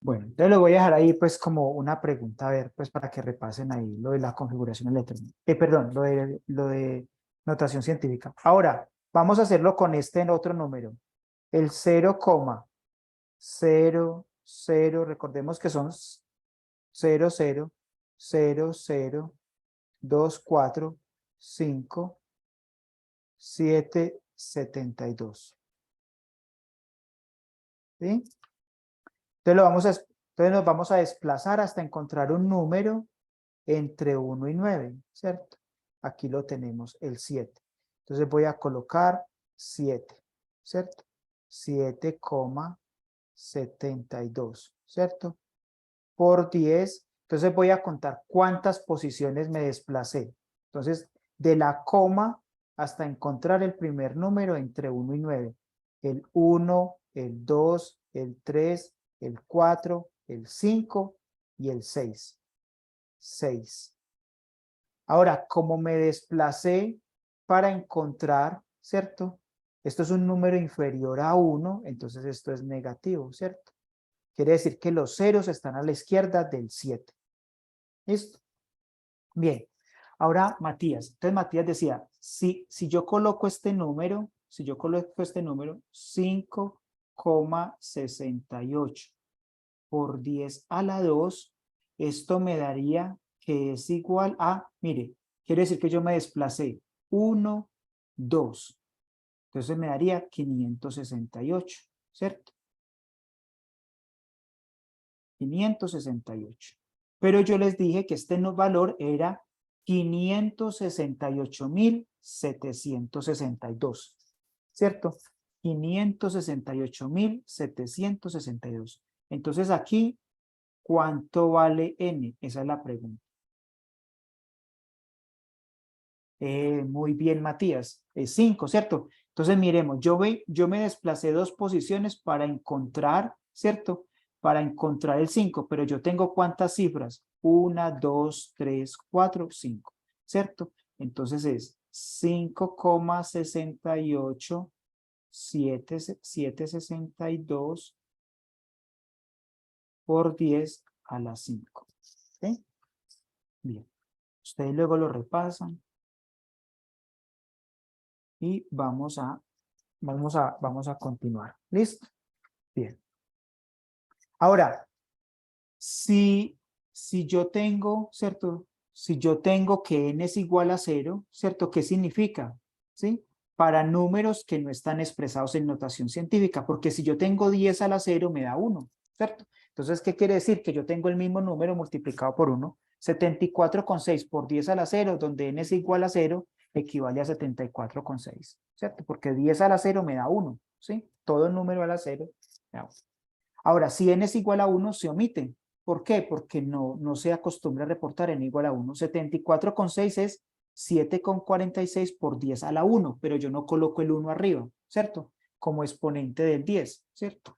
Bueno, entonces lo voy a dejar ahí pues como una pregunta, a ver, pues para que repasen ahí lo de la configuración electrónica. Perdón, lo de notación científica. Ahora, vamos a hacerlo con este otro número. El 0,00, recordemos que son 0000245772. ¿Sí? Entonces nos vamos a desplazar hasta encontrar un número entre 1 y 9, ¿cierto? Aquí lo tenemos, el 7. Entonces voy a colocar 7, ¿cierto? 7,72, ¿cierto? Por 10. Entonces voy a contar cuántas posiciones me desplacé. Entonces, de la coma hasta encontrar el primer número entre 1 y 9. El 1, el 2, el 3, el 4, el 5 y el 6. 6. Ahora, como me desplacé para encontrar, ¿cierto? Esto es un número inferior a 1, entonces esto es negativo, ¿cierto? Quiere decir que los ceros están a la izquierda del 7. ¿Listo? Bien. Ahora, Matías. Entonces, Matías decía, si yo coloco este número, 5,68 por 10 a la 2, esto me daría que es igual a, mire, quiere decir que yo me desplacé 1, 2. Entonces me daría 568, ¿cierto? 568. Pero yo les dije que este valor era 568.762, ¿cierto? 568.762. Entonces aquí, ¿cuánto vale n? Esa es la pregunta. Muy bien, Matías. Es 5, ¿cierto? Entonces miremos, yo me desplacé 2 posiciones para encontrar, ¿cierto? Para encontrar el 5, pero yo tengo ¿cuántas cifras? 1, 2, 3, 4, 5, ¿cierto? Entonces es 5,68762 por 10 a la 5. ¿Sí? Bien. Ustedes luego lo repasan y vamos a continuar. ¿Listo? Bien. Ahora, si yo tengo, ¿cierto? Si yo tengo que n es igual a 0, ¿cierto? ¿Qué significa? ¿Sí? Para números que no están expresados en notación científica, porque si yo tengo 10 a la 0 me da 1, ¿cierto? Entonces, ¿qué quiere decir? Que yo tengo el mismo número multiplicado por 1. 74,6 por 10 a la 0, donde n es igual a 0, equivale a 74,6, ¿cierto? Porque 10 a la 0 me da 1, ¿sí? Todo número a la 0 me da 1. Ahora, si n es igual a 1, se omite. ¿Por qué? Porque no se acostumbra a reportar n igual a 1. 74,6 es 7,46 por 10 a la 1, pero yo no coloco el 1 arriba, ¿cierto? Como exponente del 10, ¿cierto?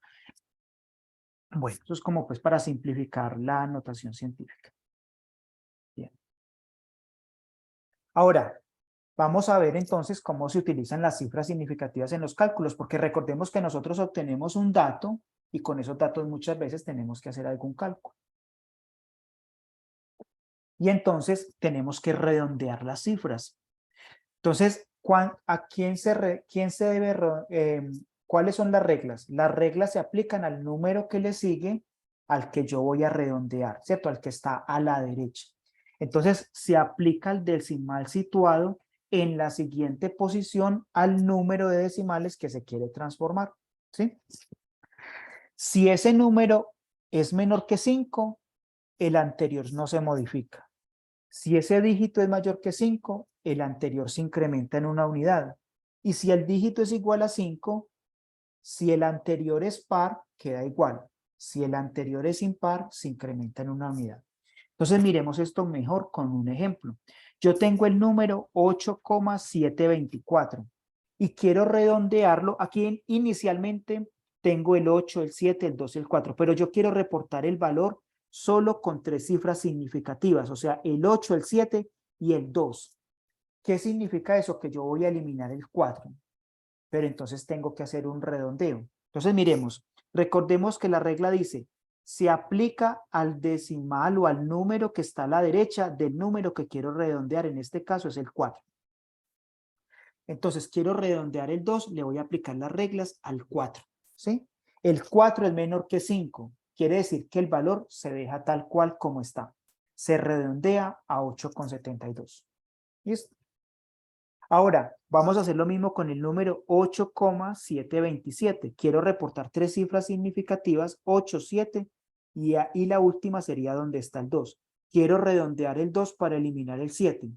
Bueno, eso es como pues para simplificar la notación científica. Bien. Ahora, vamos a ver entonces cómo se utilizan las cifras significativas en los cálculos, porque recordemos que nosotros obtenemos un dato y con esos datos muchas veces tenemos que hacer algún cálculo. Y entonces tenemos que redondear las cifras. Entonces, quién se debe, ¿cuáles son las reglas? Las reglas se aplican al número que le sigue al que yo voy a redondear, ¿cierto? Al que está a la derecha. Entonces, se aplica el decimal situado en la siguiente posición al número de decimales que se quiere transformar, ¿sí? Si ese número es menor que 5, el anterior no se modifica. Si ese dígito es mayor que 5, el anterior se incrementa en una unidad. Y si el dígito es igual a 5, si el anterior es par, queda igual. Si el anterior es impar, se incrementa en una unidad. Entonces miremos esto mejor con un ejemplo. Yo tengo el número 8,724 y quiero redondearlo. Aquí inicialmente tengo el 8, el 7, el 2 y el 4, pero yo quiero reportar el valor solo con 3 cifras significativas, o sea, el 8, el 7 y el 2. ¿Qué significa eso? Que yo voy a eliminar el 4, pero entonces tengo que hacer un redondeo. Entonces miremos, recordemos que la regla dice se aplica al decimal o al número que está a la derecha del número que quiero redondear, en este caso es el 4. Entonces quiero redondear el 2, le voy a aplicar las reglas al 4, ¿sí? El 4 es menor que 5, quiere decir que el valor se deja tal cual como está. Se redondea a 8,72. ¿Listo? Ahora, vamos a hacer lo mismo con el número 8,727. Quiero reportar tres cifras significativas, 8, 7, y la última sería donde está el 2. Quiero redondear el 2 para eliminar el 7.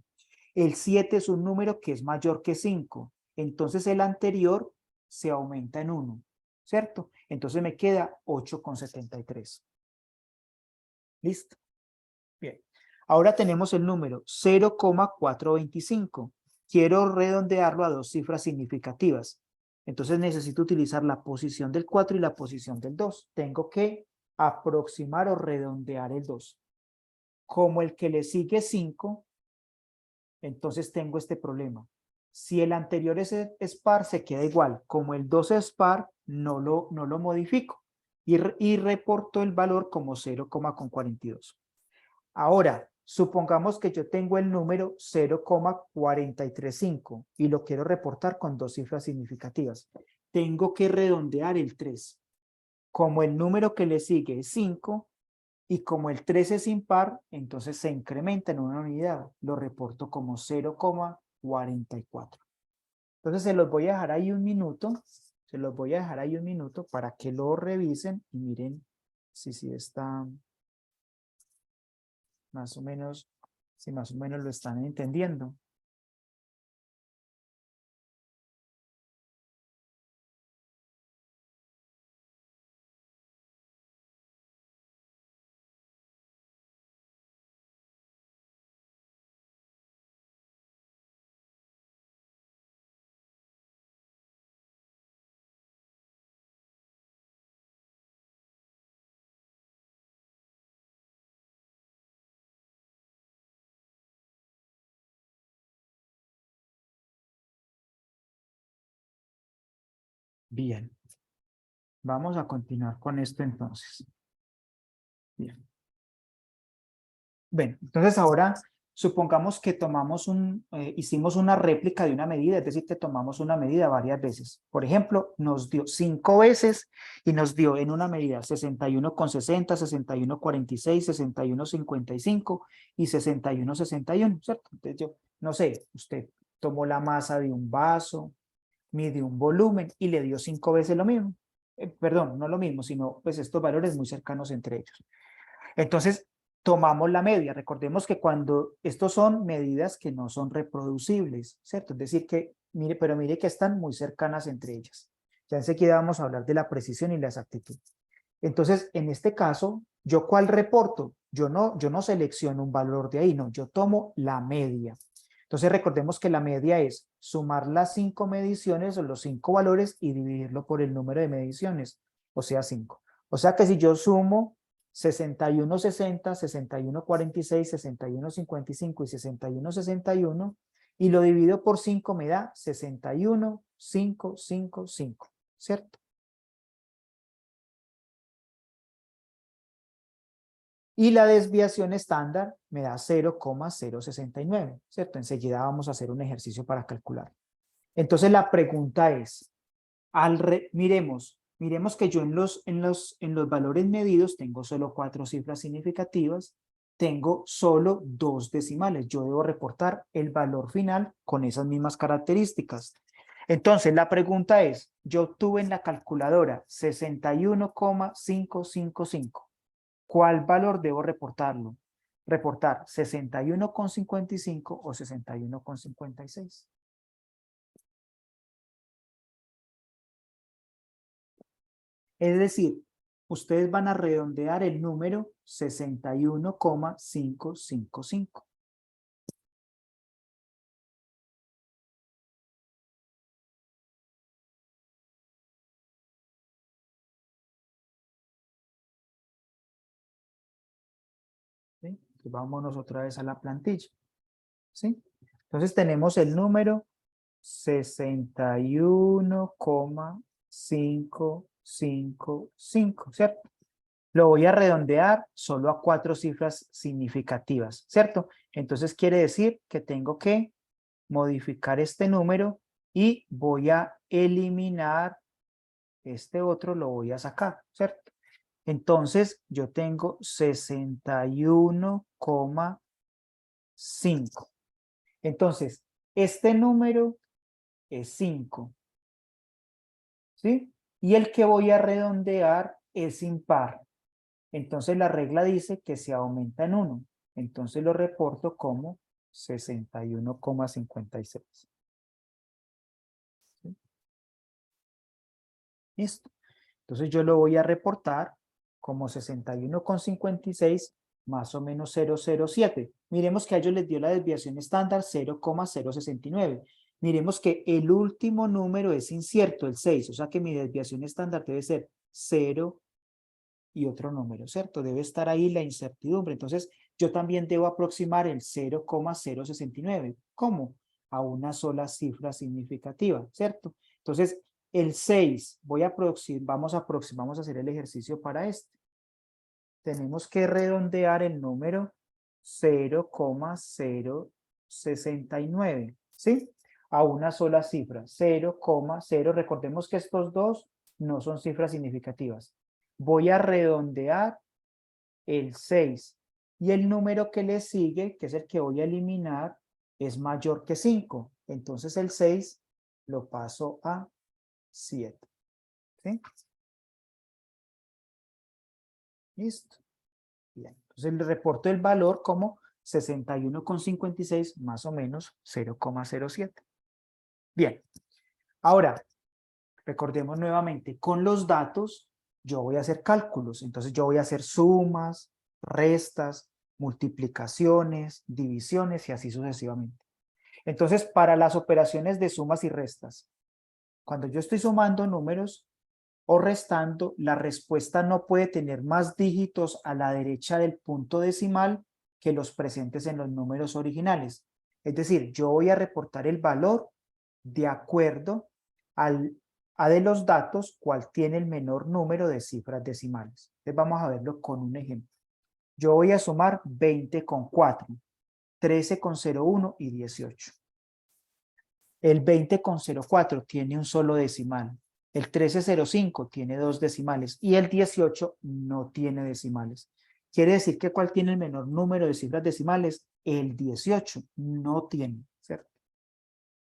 El 7 es un número que es mayor que 5. Entonces el anterior se aumenta en 1, ¿cierto? Entonces me queda 8,73. ¿Listo? Bien. Ahora tenemos el número 0,425. Quiero redondearlo a dos cifras significativas. Entonces necesito utilizar la posición del 4 y la posición del 2. Tengo que aproximar o redondear el 2. Como el que le sigue 5, entonces tengo este problema. Si el anterior es par, se queda igual. Como el 2 es par, no lo modifico. Y reporto el valor como 0,42. Ahora, supongamos que yo tengo el número 0,435 y lo quiero reportar con dos cifras significativas. Tengo que redondear el 3. Como el número que le sigue es 5 y como el 3 es impar, entonces se incrementa en una unidad. Lo reporto como 0,44. Entonces se los voy a dejar ahí un minuto. Se los voy a dejar ahí un minuto para que lo revisen y miren si está más o menos, si más o menos lo están entendiendo. Bien, vamos a continuar con esto entonces. Bien. Bueno, entonces ahora supongamos que hicimos una réplica de una medida, es decir, que tomamos una medida varias veces. Por ejemplo, nos dio 5 veces y nos dio en una medida 61,60, 61,46, 61,55 y 61,61, ¿cierto? Entonces yo, no sé, usted tomó la masa de un vaso, mide un volumen y le dio 5 veces lo mismo. Perdón, no lo mismo, sino pues estos valores muy cercanos entre ellos. Entonces, tomamos la media. Recordemos que cuando estos son medidas que no son reproducibles, ¿cierto? Es decir, que mire, pero mire que están muy cercanas entre ellas. Ya enseguida vamos a hablar de la precisión y la exactitud. Entonces, en este caso, ¿yo cuál reporto? Yo no selecciono un valor de ahí, no, yo tomo la media. Entonces, recordemos que la media es sumar las 5 mediciones o los 5 valores y dividirlo por el número de mediciones, o sea, 5. O sea que si yo sumo 61,60, 61,46, 61,55 y 61,61 y lo divido por 5 me da 61,555, ¿cierto? Y la desviación estándar me da 0,069, ¿cierto? Enseguida vamos a hacer un ejercicio para calcular. Entonces la pregunta es, miremos que yo en los valores medidos tengo solo 4 cifras significativas, tengo solo 2 decimales. Yo debo reportar el valor final con esas mismas características. Entonces la pregunta es, yo obtuve en la calculadora 61,555. ¿Cuál valor debo reportarlo? Reportar 61,55 o 61,56. Es decir, ustedes van a redondear el número 61,555. ¿Sí? Entonces vámonos otra vez a la plantilla. ¿Sí? Entonces tenemos el número 61,555, ¿cierto? Lo voy a redondear solo a 4 cifras significativas, ¿cierto? Entonces quiere decir que tengo que modificar este número y voy a eliminar este otro, lo voy a sacar, ¿cierto? Entonces yo tengo 61,5. Entonces, este número es 5, ¿sí? Y el que voy a redondear es impar. Entonces la regla dice que se aumenta en 1. Entonces lo reporto como 61,56. ¿Sí? Listo. Entonces yo lo voy a reportar como 61,56 más o menos 0,07. Miremos que a ellos les dio la desviación estándar 0,069. Miremos que el último número es incierto, el 6, o sea que mi desviación estándar debe ser 0 y otro número, ¿cierto? Debe estar ahí la incertidumbre. Entonces, yo también debo aproximar el 0,069. ¿Cómo? A una sola cifra significativa, ¿cierto? Entonces, el 6, vamos a hacer el ejercicio para este. Tenemos que redondear el número 0,069, ¿sí? A una sola cifra, 0,0. Recordemos que estos dos no son cifras significativas. Voy a redondear el 6 y el número que le sigue, que es el que voy a eliminar, es mayor que 5. Entonces el 6 lo paso a 7. ¿Sí? Listo. Bien. Entonces le reporto el valor como 61,56 más o menos 0,07. Bien. Ahora, recordemos nuevamente, con los datos yo voy a hacer cálculos. Entonces yo voy a hacer sumas, restas, multiplicaciones, divisiones y así sucesivamente. Entonces, para las operaciones de sumas y restas, cuando yo estoy sumando números o restando, la respuesta no puede tener más dígitos a la derecha del punto decimal que los presentes en los números originales. Es decir, yo voy a reportar el valor de acuerdo a de los datos cuál tiene el menor número de cifras decimales. Entonces vamos a verlo con un ejemplo. Yo voy a sumar 20 con 4, 13 con 0,1 y 18. El 20,04 tiene un solo decimal. El 13,05 tiene 2 decimales y el 18 no tiene decimales. Quiere decir que ¿cuál tiene el menor número de cifras decimales? El 18 no tiene, ¿cierto?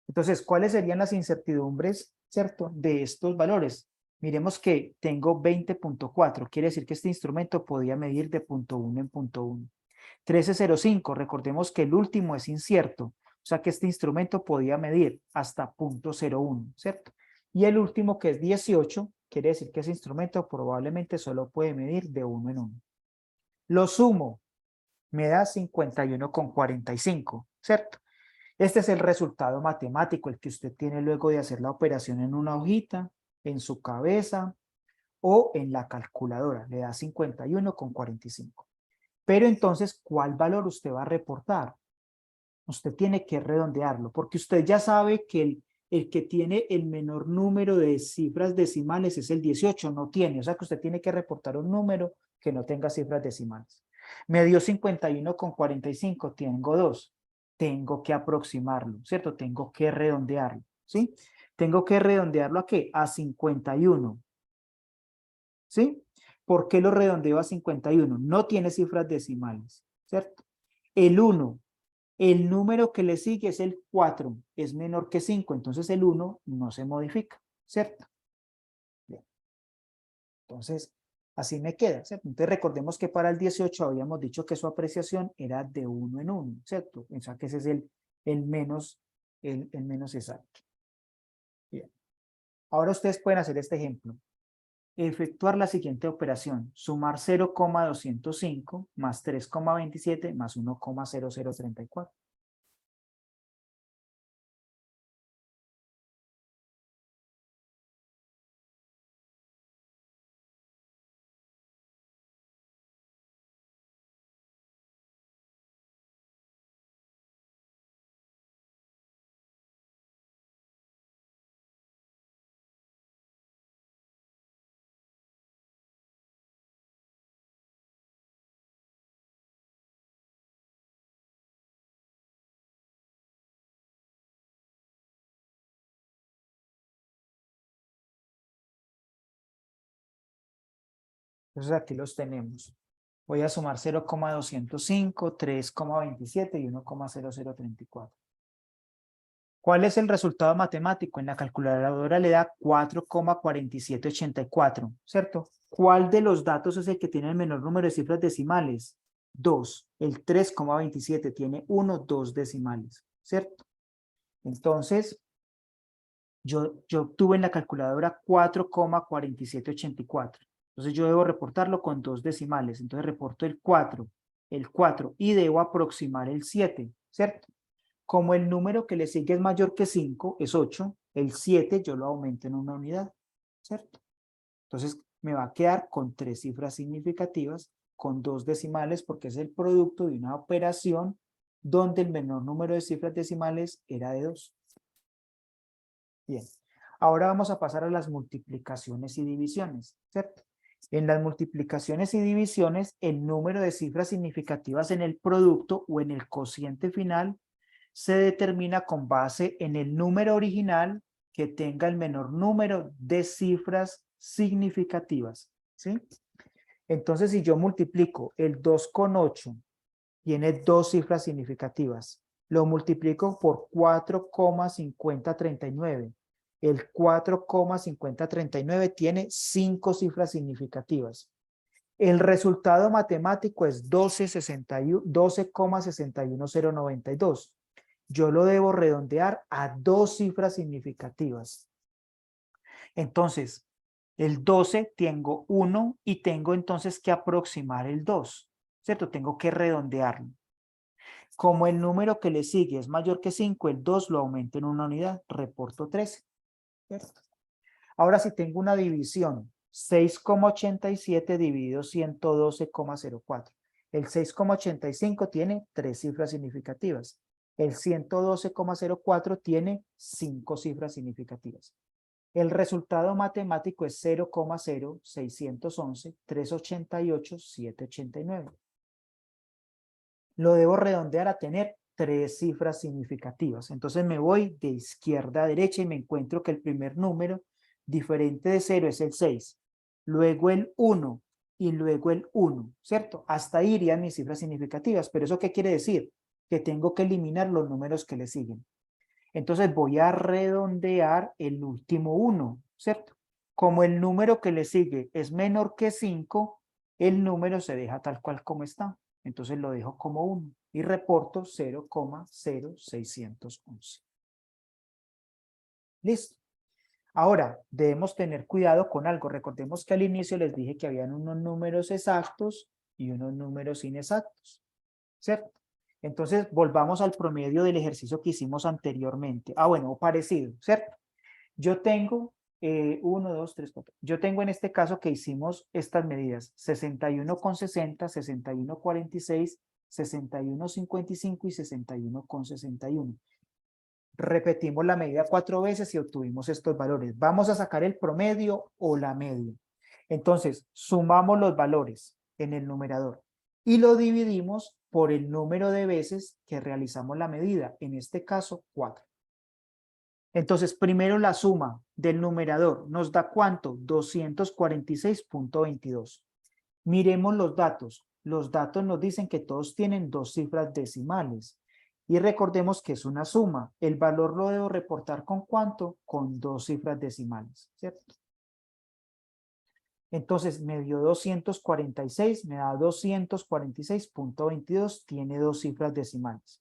Entonces, ¿cuáles serían las incertidumbres, ¿cierto?, de estos valores? Miremos que tengo 20,4, quiere decir que este instrumento podía medir de punto 1 en punto 1. 13,05, recordemos que el último es incierto, o sea que este instrumento podía medir hasta punto 0,1, ¿cierto? Y el último, que es 18, quiere decir que ese instrumento probablemente solo puede medir de 1 en 1. Lo sumo, me da 51,45, ¿cierto? Este es el resultado matemático, el que usted tiene luego de hacer la operación en una hojita, en su cabeza o en la calculadora. Le da 51,45. Pero entonces, ¿cuál valor usted va a reportar? Usted tiene que redondearlo, porque usted ya sabe que el que tiene el menor número de cifras decimales es el 18, no tiene. O sea que usted tiene que reportar un número que no tenga cifras decimales. Me dio 51,45, tengo 2. Tengo que aproximarlo, ¿cierto? Tengo que redondearlo, ¿sí? Tengo que redondearlo ¿a qué? A 51, ¿sí? ¿Por qué lo redondeo a 51? No tiene cifras decimales, ¿cierto? El 1, el número que le sigue es el 4, es menor que 5, entonces el 1 no se modifica, ¿cierto? Bien. Entonces, así me queda, ¿cierto? Entonces recordemos que para el 18 habíamos dicho que su apreciación era de 1 en 1, ¿cierto? O sea que ese es el menos, el menos exacto. Bien. Ahora ustedes pueden hacer este ejemplo. Efectuar la siguiente operación. Sumar 0,205 más 3,27 más 1,0034. Entonces aquí los tenemos. Voy a sumar 0,205, 3,27 y 1,0034. ¿Cuál es el resultado matemático? En la calculadora le da 4,4784, ¿cierto? ¿Cuál de los datos es el que tiene el menor número de cifras decimales? 2. El 3,27 tiene 1, 2 decimales, ¿cierto? Entonces, yo obtuve en la calculadora 4,4784. Entonces, yo debo reportarlo con 2 decimales. Entonces, reporto el 4 y debo aproximar el 7, ¿cierto? Como el número que le sigue es mayor que 5, es 8, el 7 yo lo aumento en una unidad, ¿cierto? Entonces me va a quedar con 3 cifras significativas, con 2 decimales, porque es el producto de una operación donde el menor número de cifras decimales era de 2. Bien, ahora vamos a pasar a las multiplicaciones y divisiones, ¿cierto? En las multiplicaciones y divisiones, el número de cifras significativas en el producto o en el cociente final se determina con base en el número original que tenga el menor número de cifras significativas, ¿sí? Entonces, si yo multiplico el 2 con 8, tiene 2 cifras significativas. Lo multiplico por 4,5039. El 4,5039 tiene 5 cifras significativas. El resultado matemático es 12,61092. Yo lo debo redondear a 2 cifras significativas. Entonces, el 12 tengo 1 y tengo entonces que aproximar el 2, ¿cierto? Tengo que redondearlo. Como el número que le sigue es mayor que 5, el 2 lo aumento en una unidad, reporto 13, ¿cierto? Ahora si tengo una división, 6,87 dividido 112,04. El 6,85 tiene 3 cifras significativas. El 112,04 tiene 5 cifras significativas. El resultado matemático es 0,0611,388,789. Lo debo redondear a tener 3 cifras significativas. Entonces me voy de izquierda a derecha y me encuentro que el primer número diferente de 0 es el 6. Luego el 1 y luego el 1, ¿cierto? Hasta ahí irían mis cifras significativas. ¿Pero eso qué quiere decir? Que tengo que eliminar los números que le siguen. Entonces voy a redondear el último 1, ¿cierto? Como el número que le sigue es menor que 5, el número se deja tal cual como está. Entonces lo dejo como 1 y reporto 0,0611. Listo. Ahora, debemos tener cuidado con algo. Recordemos que al inicio les dije que habían unos números exactos y unos números inexactos, ¿cierto? Entonces, volvamos al promedio del ejercicio que hicimos anteriormente. Bueno, parecido, ¿cierto? Yo tengo 1, 2, 3, 4. Yo tengo en este caso que hicimos estas medidas: 61,60, 61,46, 61,55 y 61,61. Repetimos la medida 4 veces y obtuvimos estos valores. Vamos a sacar el promedio o la media. Entonces, sumamos los valores en el numerador y lo dividimos por el número de veces que realizamos la medida, en este caso 4. Entonces, primero la suma del numerador nos da ¿cuánto? 246,22. Miremos los datos. Los datos nos dicen que todos tienen 2 cifras decimales. Y recordemos que es una suma. El valor lo debo reportar ¿con cuánto? Con 2 cifras decimales, ¿cierto? Entonces me dio 246, me da 246,22, tiene 2 cifras decimales.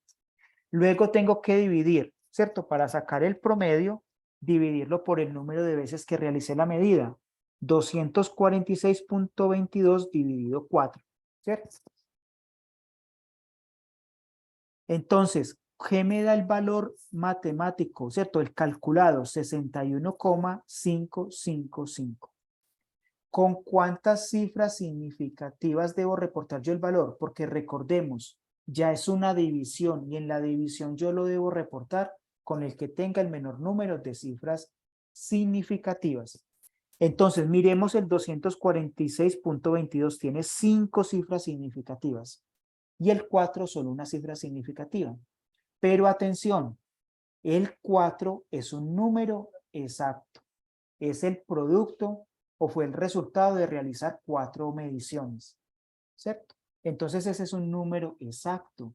Luego tengo que dividir, ¿cierto? Para sacar el promedio, dividirlo por el número de veces que realicé la medida. 246,22 dividido 4, ¿cierto? Entonces, ¿qué me da el valor matemático, ¿cierto? El calculado, 61,555. ¿Con cuántas cifras significativas debo reportar yo el valor? Porque recordemos, ya es una división y en la división yo lo debo reportar con el que tenga el menor número de cifras significativas. Entonces, miremos el 246,22, tiene 5 cifras significativas y el 4 solo una cifra significativa. Pero atención, el 4 es un número exacto, es el producto o fue el resultado de realizar 4 mediciones, ¿cierto? Entonces ese es un número exacto.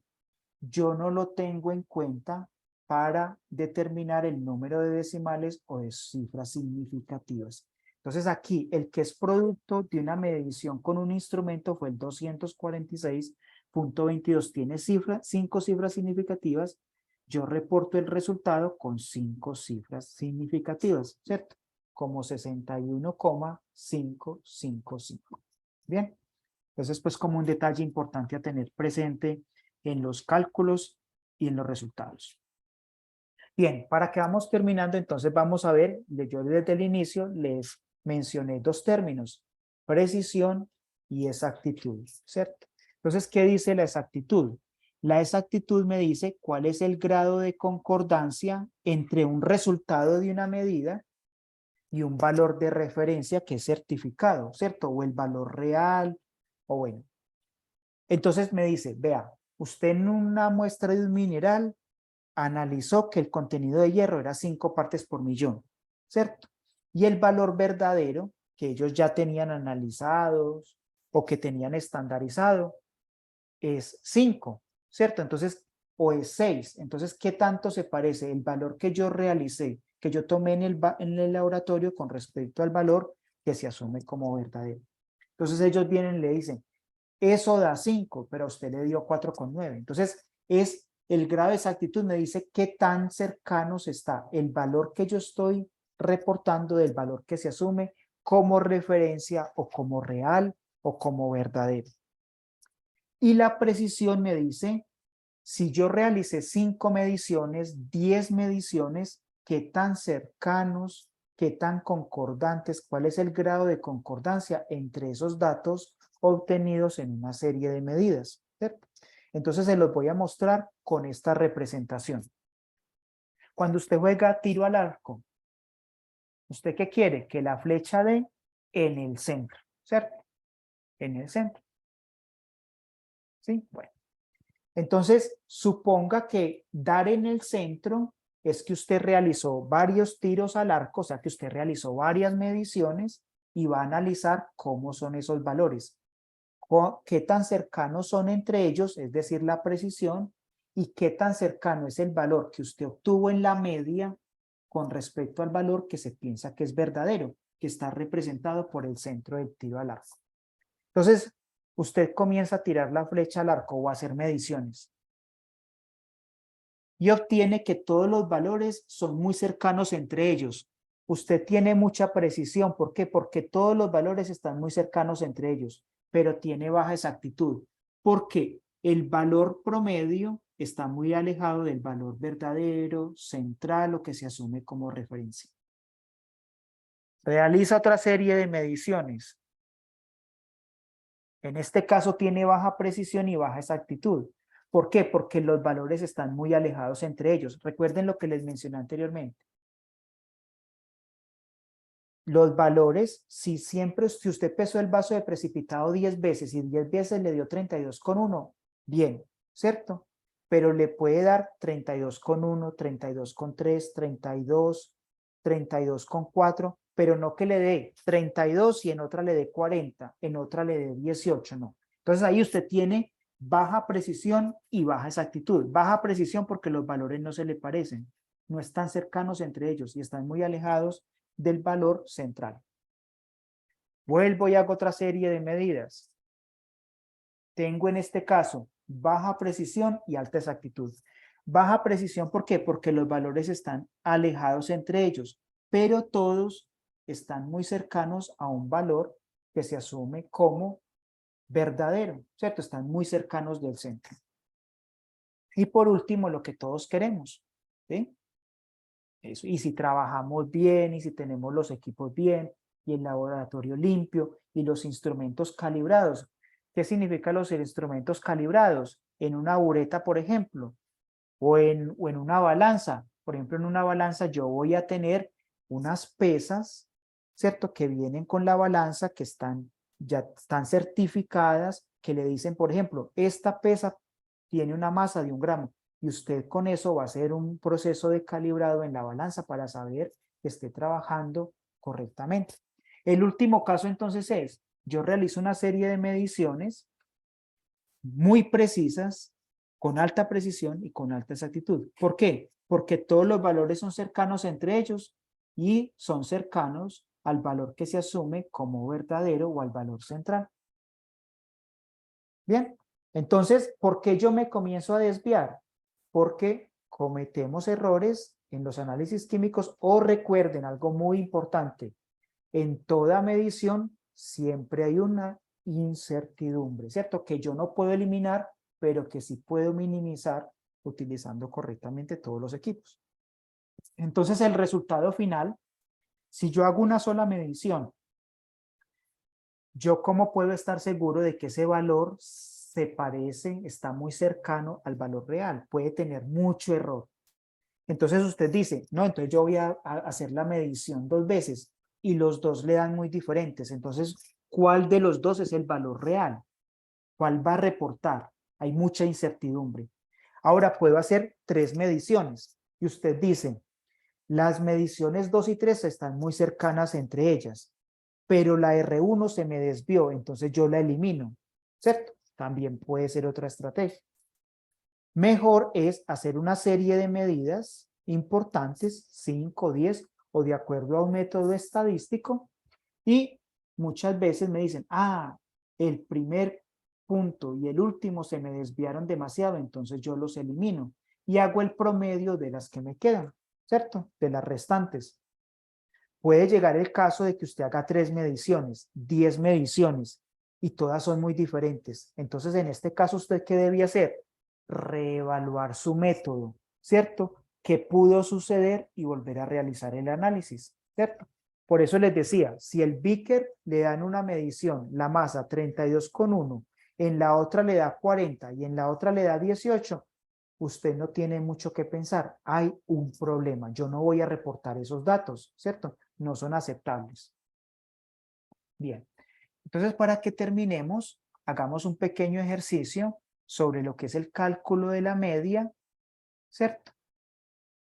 Yo no lo tengo en cuenta para determinar el número de decimales o de cifras significativas. Entonces aquí el que es producto de una medición con un instrumento fue el 246.22. Tiene 5 cifras significativas. Yo reporto el resultado con 5 cifras significativas, ¿cierto? Como 61,555. Bien. Entonces, pues como un detalle importante a tener presente en los cálculos y en los resultados. Bien, para que vamos terminando, entonces vamos a ver, yo desde el inicio les mencioné 2 términos, precisión y exactitud, ¿cierto? Entonces, ¿qué dice la exactitud? La exactitud me dice cuál es el grado de concordancia entre un resultado de una medida y un valor de referencia que es certificado, ¿cierto? O el valor real, o bueno. Entonces me dice, vea, usted en una muestra de un mineral analizó que el contenido de hierro era 5 partes por millón, ¿cierto? Y el valor verdadero que ellos ya tenían analizados o que tenían estandarizado es 5, ¿cierto? Entonces, o es 6. Entonces, ¿qué tanto se parece el valor que yo realicé, que yo tomé en el laboratorio con respecto al valor que se asume como verdadero? Entonces ellos vienen y le dicen, eso da 5, pero a usted le dio 4,9. Entonces, es el grado de exactitud me dice qué tan cercanos está el valor que yo estoy reportando del valor que se asume como referencia o como real o como verdadero. Y la precisión me dice, si yo realicé 5 mediciones, 10 mediciones, qué tan cercanos, qué tan concordantes, cuál es el grado de concordancia entre esos datos obtenidos en una serie de medidas, ¿cierto? Entonces se los voy a mostrar con esta representación. Cuando usted juega tiro al arco, ¿usted qué quiere? Que la flecha dé en el centro, ¿cierto? En el centro. ¿Sí? Bueno. Entonces, suponga que dar en el centro es que usted realizó varios tiros al arco, o sea que usted realizó varias mediciones y va a analizar cómo son esos valores, qué tan cercanos son entre ellos, es decir, la precisión, y qué tan cercano es el valor que usted obtuvo en la media con respecto al valor que se piensa que es verdadero, que está representado por el centro del tiro al arco. Entonces, usted comienza a tirar la flecha al arco o a hacer mediciones y obtiene que todos los valores son muy cercanos entre ellos. Usted tiene mucha precisión. ¿Por qué? Porque todos los valores están muy cercanos entre ellos, pero tiene baja exactitud. Porque el valor promedio está muy alejado del valor verdadero, central, o que se asume como referencia. Realiza otra serie de mediciones. En este caso tiene baja precisión y baja exactitud. ¿Por qué? Porque los valores están muy alejados entre ellos. Recuerden lo que les mencioné anteriormente. Los valores, si usted pesó el vaso de precipitado 10 veces y 10 veces le dio 32,1, bien, ¿cierto? Pero le puede dar 32,1, 32,3, 32, 32,4, pero no que le dé 32 y en otra le dé 40, en otra le dé 18, no. Entonces ahí usted tiene baja precisión y baja exactitud. Baja precisión porque los valores no se le parecen, no están cercanos entre ellos y están muy alejados del valor central. Vuelvo y hago otra serie de medidas. Tengo en este caso baja precisión y alta exactitud. Baja precisión, ¿por qué? Porque los valores están alejados entre ellos, pero todos están muy cercanos a un valor que se asume como verdadero, ¿cierto? Están muy cercanos del centro. Y por último, lo que todos queremos, ¿sí? Eso. Y si trabajamos bien y si tenemos los equipos bien y el laboratorio limpio y los instrumentos calibrados. ¿Qué significa los instrumentos calibrados? En una bureta, por ejemplo, o en una balanza. Por ejemplo, en una balanza yo voy a tener unas pesas, ¿cierto? Que vienen con la balanza, que ya están certificadas, que le dicen, por ejemplo, esta pesa tiene una masa de 1 gramo. Y usted con eso va a hacer un proceso de calibrado en la balanza para saber que esté trabajando correctamente. El último caso entonces es, yo realizo una serie de mediciones muy precisas, con alta precisión y con alta exactitud. ¿Por qué? Porque todos los valores son cercanos entre ellos y son cercanos al valor que se asume como verdadero o al valor central. Bien, entonces, ¿por qué yo me comienzo a desviar? Porque cometemos errores en los análisis químicos o recuerden algo muy importante, en toda medición siempre hay una incertidumbre, ¿cierto? Que yo no puedo eliminar, pero que sí puedo minimizar utilizando correctamente todos los equipos. Entonces, el resultado final, si yo hago una sola medición, ¿yo cómo puedo estar seguro de que ese valor se parece, está muy cercano al valor real? Puede tener mucho error. Entonces usted dice, no, entonces yo voy a hacer la medición 2 veces y los dos le dan muy diferentes. Entonces, ¿cuál de los dos es el valor real? ¿Cuál va a reportar? Hay mucha incertidumbre. Ahora puedo hacer 3 mediciones y usted dice, las mediciones 2 y 3 están muy cercanas entre ellas, pero la R1 se me desvió, entonces yo la elimino, ¿cierto? También puede ser otra estrategia. Mejor es hacer una serie de medidas importantes, 5, 10 o de acuerdo a un método estadístico y muchas veces me dicen, el primer punto y el último se me desviaron demasiado, entonces yo los elimino y hago el promedio de las que me quedan, ¿cierto? De las restantes. Puede llegar el caso de que usted haga 3 mediciones, 10 mediciones y todas son muy diferentes. Entonces, en este caso, ¿usted qué debía hacer? Reevaluar su método, ¿cierto? ¿Qué pudo suceder? Y volver a realizar el análisis, ¿cierto? Por eso les decía, si el Beaker le dan una medición, la masa 32,1, en la otra le da 40 y en la otra le da 18, usted no tiene mucho que pensar. Hay un problema. Yo no voy a reportar esos datos, ¿cierto? No son aceptables. Bien. Entonces, para que terminemos, hagamos un pequeño ejercicio sobre lo que es el cálculo de la media, ¿cierto?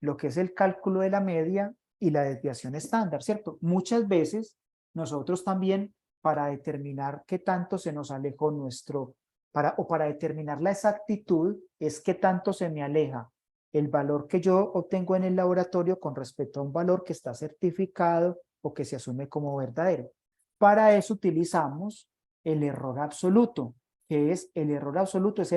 Lo que es el cálculo de la media y la desviación estándar, ¿cierto? Muchas veces nosotros también, para determinar qué tanto se nos alejó para determinar la exactitud, es qué tanto se me aleja el valor que yo obtengo en el laboratorio con respecto a un valor que está certificado o que se asume como verdadero. Para eso utilizamos el error absoluto, que es el error absoluto, es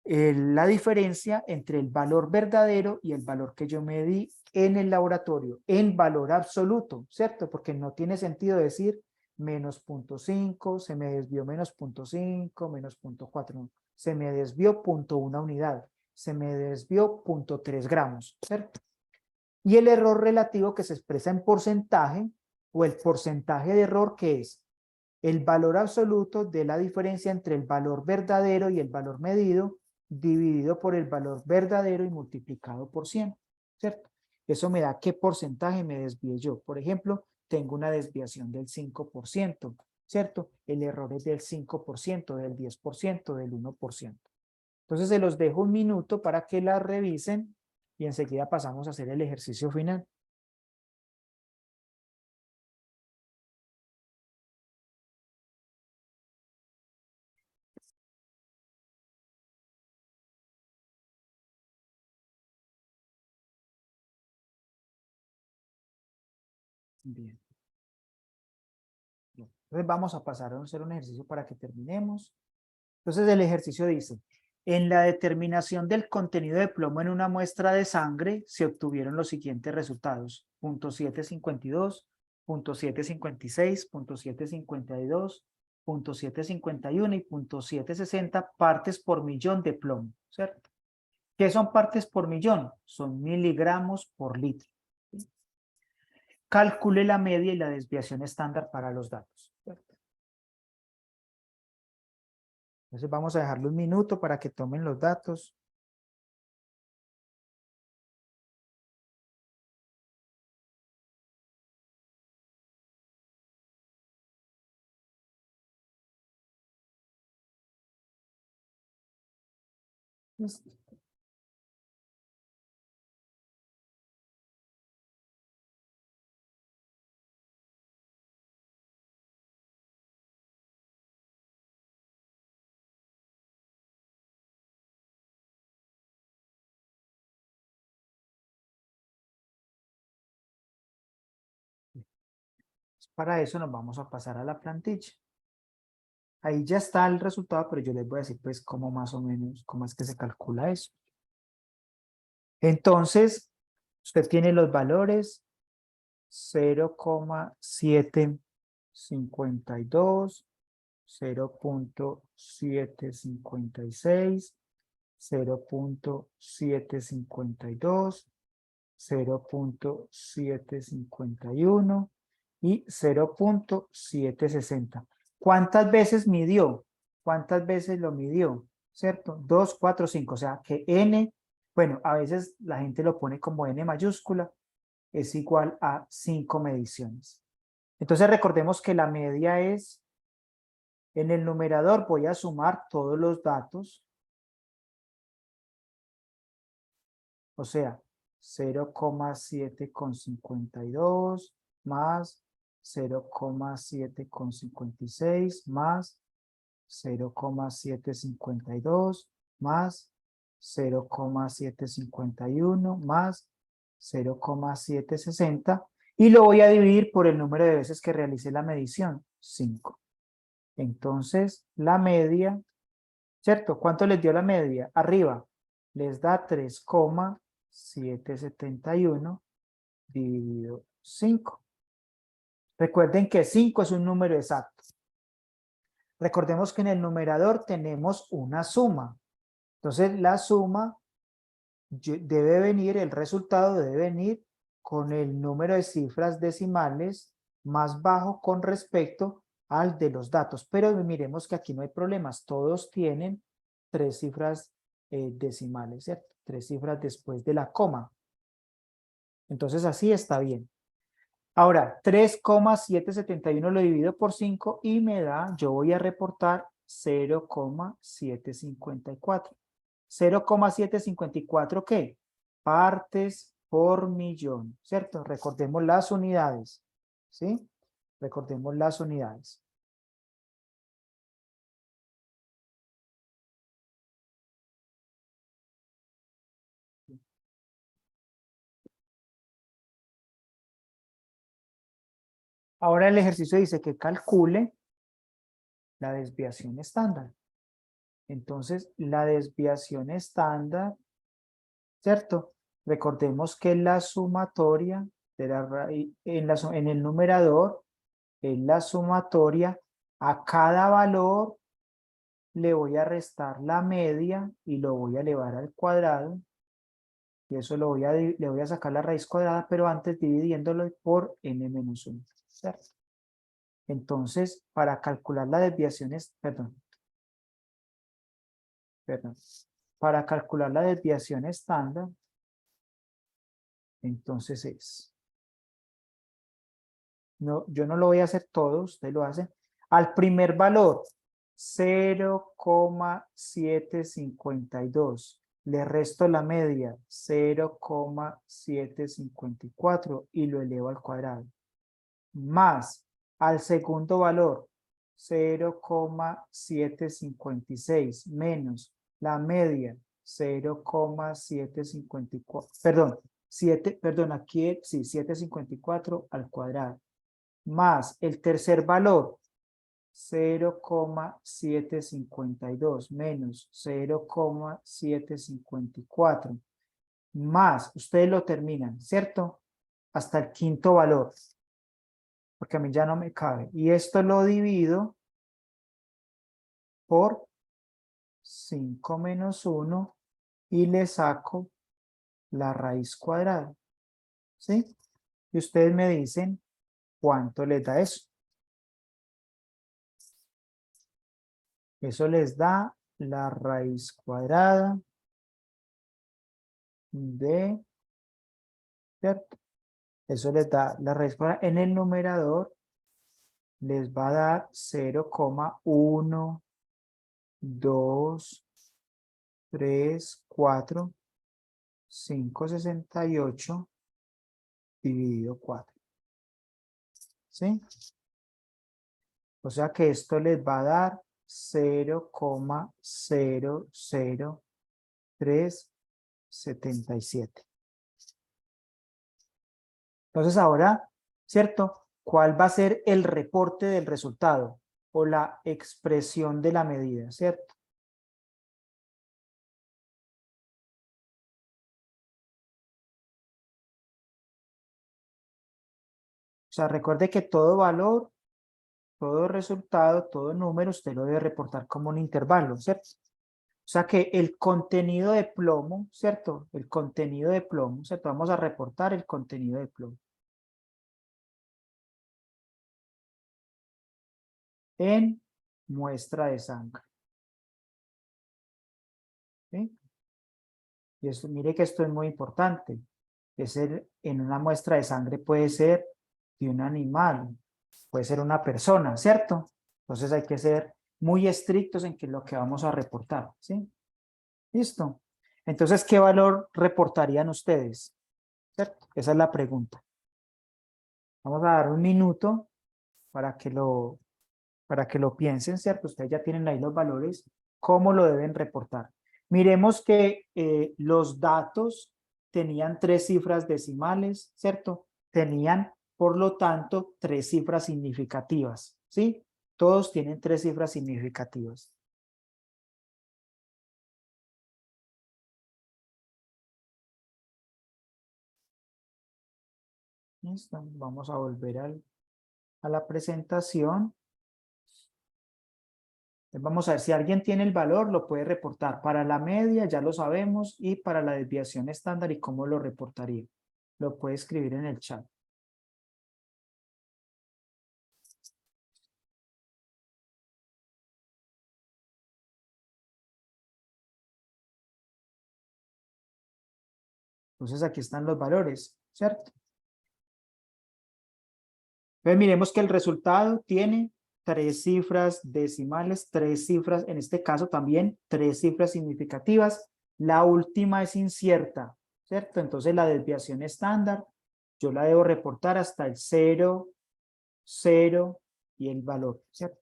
la diferencia entre el valor verdadero y el valor que yo medí en el laboratorio, en valor absoluto, ¿cierto? Porque no tiene sentido decir menos 0,5, se me desvió menos 0,5, menos 0,4, no. Se me desvió 0,1 unidad, se me desvió 0,3 gramos, ¿cierto? Y el error relativo que se expresa en porcentaje, o el porcentaje de error, que es el valor absoluto de la diferencia entre el valor verdadero y el valor medido, dividido por el valor verdadero y multiplicado por 100, ¿cierto? Eso me da qué porcentaje me desvié yo. Por ejemplo, tengo una desviación del 5%, ¿cierto? El error es del 5%, del 10%, del 1%. Entonces se los dejo un minuto para que la revisen y enseguida pasamos a hacer el ejercicio final. Bien. Entonces vamos a pasar a hacer un ejercicio para que terminemos. Entonces el ejercicio dice, en la determinación del contenido de plomo en una muestra de sangre se obtuvieron los siguientes resultados: 0,752, 0,756, 0,752, 0,751 y 0,760 partes por millón de plomo, ¿cierto? ¿Qué son partes por millón? Son miligramos por litro. ¿Sí? Calcule la media y la desviación estándar para los datos, ¿cierto? Entonces vamos a dejarle un minuto para que tomen los datos. Listo. Para eso nos vamos a pasar a la plantilla. Ahí ya está el resultado, pero yo les voy a decir pues cómo más o menos, cómo es que se calcula eso. Entonces, usted tiene los valores 0,752, 0,756, 0,752, 0,751 y 0,760. ¿Cuántas veces midió? ¿Cuántas veces lo midió? ¿Cierto? 2, 4, 5. O sea que n, bueno, a veces la gente lo pone como n mayúscula, es igual a 5 mediciones. Entonces recordemos que la media es, en el numerador voy a sumar todos los datos, o sea, 0,752 más 0,756 más 0,752 más 0,751 más 0,760 y lo voy a dividir por el número de veces que realicé la medición, 5. Entonces, la media, ¿cierto? ¿Cuánto les dio la media? Arriba, les da 3,771 dividido 5. Recuerden que 5 es un número exacto. Recordemos que en el numerador tenemos una suma. Entonces, la suma debe venir, el resultado debe venir con el número de cifras decimales más bajo con respecto al de los datos. Pero miremos que aquí no hay problemas. Todos tienen 3 cifras decimales, ¿cierto? 3 cifras después de la coma. Entonces, así está bien. Ahora, 3,771 lo divido por 5 y me da, yo voy a reportar 0,754. 0,754, ¿qué? Partes por millón, ¿cierto? Recordemos las unidades, ¿sí? Recordemos las unidades. Ahora el ejercicio dice que calcule la desviación estándar. Entonces, la desviación estándar, ¿cierto? Recordemos que la sumatoria de la raíz, en el numerador, en la sumatoria, a cada valor le voy a restar la media y lo voy a elevar al cuadrado. Y eso le voy a sacar la raíz cuadrada, pero antes dividiéndolo por n-1, ¿cierto? Entonces, para calcular la desviación, para calcular la desviación estándar, entonces es, no, yo no lo voy a hacer todo, usted lo hace, al primer valor, 0,752, le resto la media, 0,754 y lo elevo al cuadrado, más al segundo valor, 0,756 menos la media, 0,754, perdón, aquí sí, 754 al cuadrado, más el tercer valor, 0,752 menos 0,754, más, ustedes lo terminan, ¿cierto? Hasta el quinto valor, porque a mí ya no me cabe. Y esto lo divido por 5 menos 1 y le saco la raíz cuadrada, ¿sí? Y ustedes me dicen cuánto les da eso. Eso les da la raíz cuadrada de, ¿cierto? Eso les da la raíz cuadrada en el numerador, les va a dar 0,1, 2, 3, 4, 568 dividido 4. ¿Sí? O sea que esto les va a dar 0,00377. Entonces ahora, ¿cierto? ¿Cuál va a ser el reporte del resultado o la expresión de la medida, cierto? O sea, recuerde que todo valor, todo resultado, todo número, usted lo debe reportar como un intervalo, ¿cierto? O sea que el contenido de plomo, ¿cierto? El contenido de plomo, ¿cierto? Vamos a reportar el contenido de plomo en muestra de sangre, ¿sí? Y esto, mire que esto es muy importante. En una muestra de sangre puede ser de un animal, puede ser una persona, ¿cierto? Entonces hay que ser muy estrictos en qué es lo que vamos a reportar, ¿sí? Listo. Entonces, ¿qué valor reportarían ustedes? ¿Cierto? Esa es la pregunta. Vamos a dar un minuto para para que lo piensen, ¿cierto? Ustedes ya tienen ahí los valores, ¿cómo lo deben reportar? Miremos que los datos tenían 3 cifras decimales, ¿cierto? Tenían, por lo tanto, 3 cifras significativas, ¿sí? Todos tienen 3 cifras significativas. Listo, vamos a volver a la presentación. Vamos a ver si alguien tiene el valor, lo puede reportar. Para la media ya lo sabemos y para la desviación estándar y cómo lo reportaría. Lo puede escribir en el chat. Entonces aquí están los valores, ¿cierto? Entonces miremos que el resultado tiene 3 cifras decimales, 3 cifras, en este caso también 3 cifras significativas. La última es incierta, ¿cierto? Entonces la desviación estándar, yo la debo reportar hasta el 0, 0 y el valor, ¿cierto?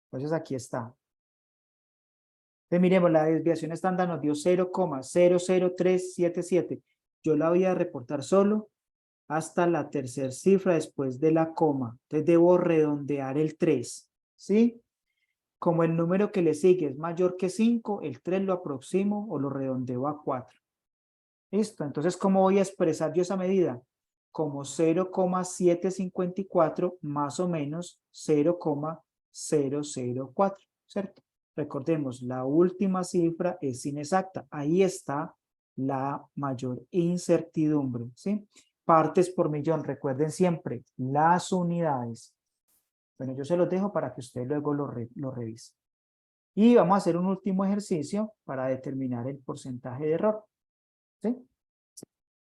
Entonces aquí está. Entonces miremos, la desviación estándar nos dio 0,00377. Yo la voy a reportar solo hasta la tercera cifra después de la coma. Entonces debo redondear el 3, ¿sí? Como el número que le sigue es mayor que 5, el 3 lo aproximo o lo redondeo a 4. ¿Listo? Entonces, ¿cómo voy a expresar yo esa medida? Como 0,754 más o menos 0,004, ¿cierto? Recordemos, la última cifra es inexacta. Ahí está la mayor incertidumbre, ¿sí? Partes por millón, recuerden siempre, las unidades. Bueno, yo se los dejo para que usted luego lo revise. Y vamos a hacer un último ejercicio para determinar el porcentaje de error, ¿sí?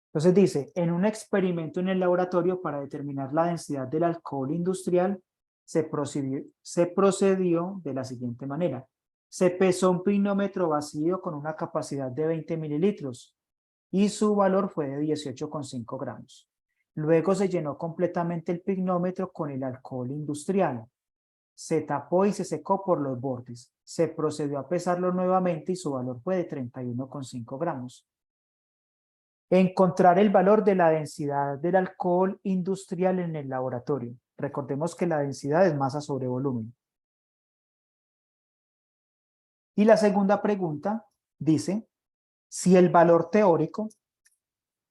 Entonces dice, en un experimento en el laboratorio para determinar la densidad del alcohol industrial, se procedió de la siguiente manera. Se pesó un pinómetro vacío con una capacidad de 20 mililitros y su valor fue de 18,5 gramos. Luego se llenó completamente el pinómetro con el alcohol industrial. Se tapó y se secó por los bordes. Se procedió a pesarlo nuevamente y su valor fue de 31,5 gramos. Encontrar el valor de la densidad del alcohol industrial en el laboratorio. Recordemos que la densidad es masa sobre volumen. Y la segunda pregunta dice, si el valor teórico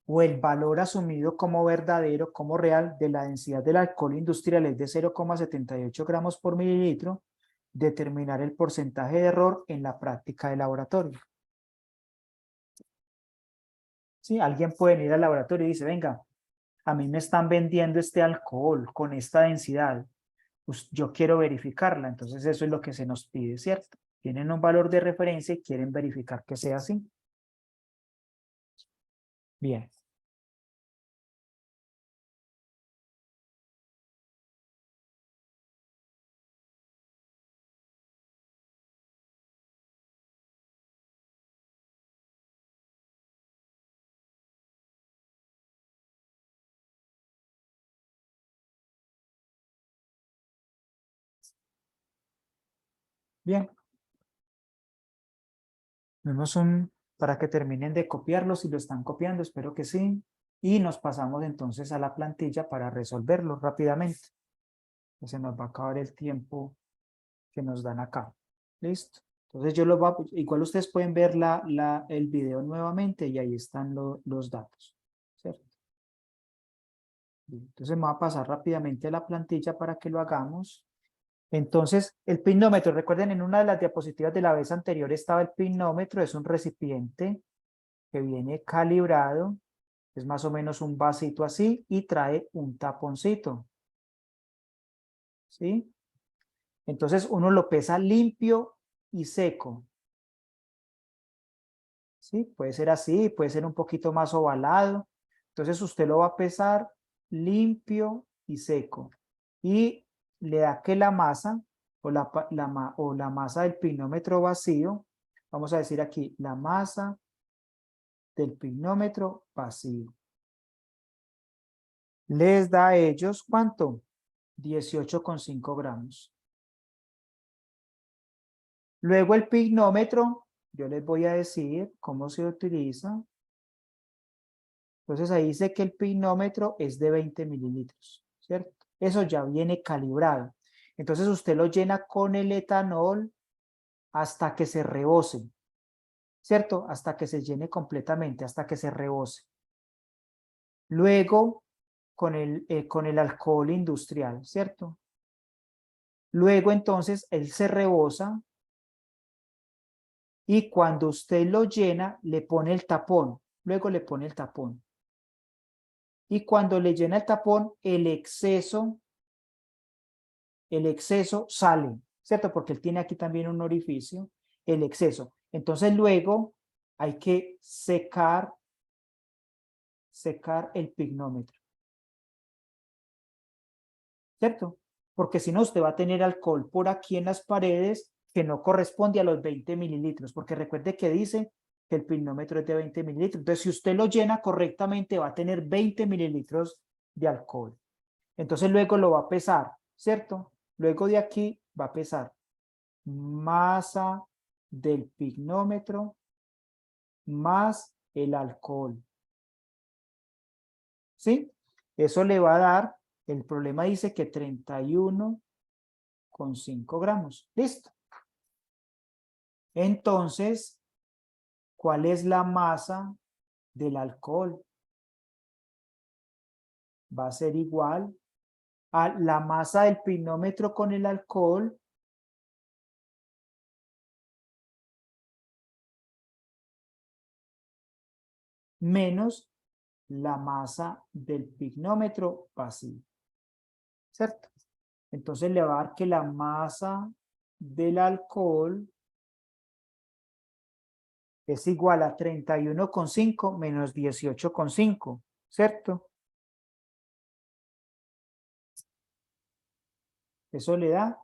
o el valor asumido como verdadero, como real, de la densidad del alcohol industrial es de 0,78 gramos por mililitro, determinar el porcentaje de error en la práctica de laboratorio. ¿Sí? Alguien puede venir al laboratorio y dice, venga, a mí me están vendiendo este alcohol con esta densidad, pues yo quiero verificarla, entonces eso es lo que se nos pide, ¿cierto? Tienen un valor de referencia y quieren verificar que sea así. Bien. Bien, vemos para que terminen de copiarlo, si lo están copiando, espero que sí. Y nos pasamos entonces a la plantilla para resolverlo rápidamente. Se nos va a acabar el tiempo que nos dan acá. ¿Listo? Entonces yo igual ustedes pueden ver el video nuevamente y ahí están los datos. ¿Cierto? Bien, entonces me voy a pasar rápidamente a la plantilla para que lo hagamos. Entonces, el pinómetro, recuerden, en una de las diapositivas de la vez anterior estaba el pinómetro, es un recipiente que viene calibrado, es más o menos un vasito así y trae un taponcito. ¿Sí? Entonces uno lo pesa limpio y seco. ¿Sí? Puede ser así, puede ser un poquito más ovalado. Entonces usted lo va a pesar limpio y seco. Y le da que la masa o la masa del pinómetro vacío, vamos a decir aquí, la masa del pinómetro vacío. Les da a ellos, ¿cuánto? 18,5 gramos. Luego el pinómetro, yo les voy a decir cómo se utiliza. Entonces ahí dice que el pinómetro es de 20 mililitros, ¿cierto? Eso ya viene calibrado. Entonces usted lo llena con el etanol hasta que se rebose, ¿cierto? Hasta que se llene completamente, hasta que se rebose. Luego con el alcohol industrial, ¿cierto? Luego entonces él se rebosa y cuando usted lo llena le pone el tapón, luego le pone el tapón. Y cuando le llena el tapón, el exceso sale, ¿cierto? Porque él tiene aquí también un orificio, el exceso. Entonces luego hay que secar el pignómetro, ¿cierto? Porque si no, usted va a tener alcohol por aquí en las paredes que no corresponde a los 20 mililitros, porque recuerde que dice que el pignómetro es de 20 mililitros. Entonces, si usted lo llena correctamente, va a tener 20 mililitros de alcohol. Entonces luego lo va a pesar, ¿cierto? Luego de aquí va a pesar masa del pignómetro más el alcohol. ¿Sí? Eso le va a dar, el problema dice que 31,5 gramos. Listo. Entonces, ¿cuál es la masa del alcohol? Va a ser igual a la masa del pignómetro con el alcohol menos la masa del pignómetro vacío, ¿cierto? Entonces le va a dar que la masa del alcohol es igual a 31,5 menos 18,5, ¿cierto? Eso le da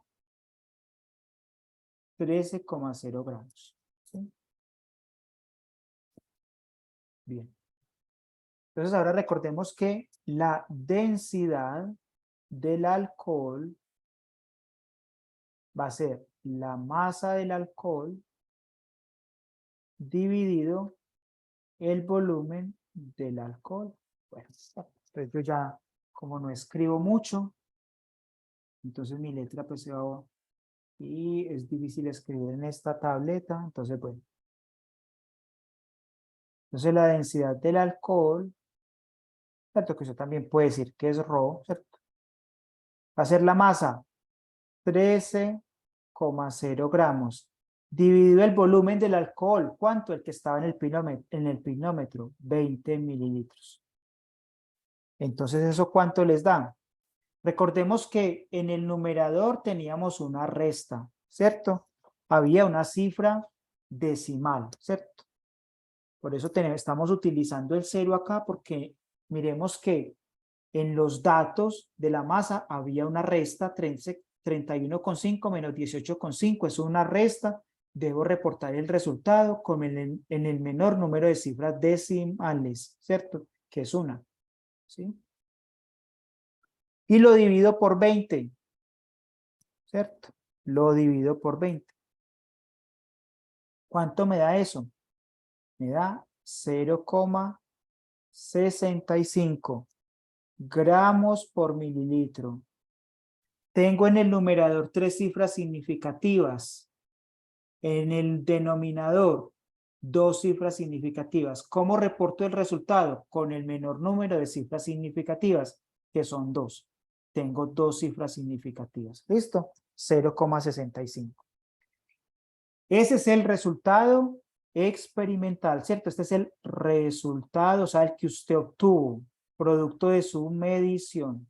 13,0 gramos. ¿Sí? Bien. Entonces ahora recordemos que la densidad del alcohol va a ser la masa del alcohol dividido el volumen del alcohol. Bueno, entonces yo ya, como no escribo mucho, entonces mi letra pues se va, y es difícil escribir en esta tableta, entonces bueno. Entonces la densidad del alcohol, ¿cierto? Que eso también puede decir que es Rho, ¿cierto? Va a ser la masa, 13,0 gramos, dividido el volumen del alcohol, ¿cuánto? El que estaba en el pinómetro, 20 mililitros. Entonces, ¿eso cuánto les da? Recordemos que en el numerador teníamos una resta, ¿cierto? Había una cifra decimal, ¿cierto? Por eso estamos utilizando el 0 acá porque miremos que en los datos de la masa había una resta, 31,5 menos 18,5, es una resta, debo reportar el resultado en el menor número de cifras decimales, ¿cierto? Que es una, ¿sí? Y lo divido por 20, ¿cierto? Lo divido por 20. ¿Cuánto me da eso? Me da 0,0 65 gramos por mililitro. Tengo en el numerador 3 cifras significativas. En el denominador, 2 cifras significativas. ¿Cómo reporto el resultado? Con el menor número de cifras significativas, que son 2. Tengo 2 cifras significativas. ¿Listo? 0,65. Ese es el resultado experimental, ¿cierto? Este es el resultado, o sea, el que usted obtuvo, producto de su medición.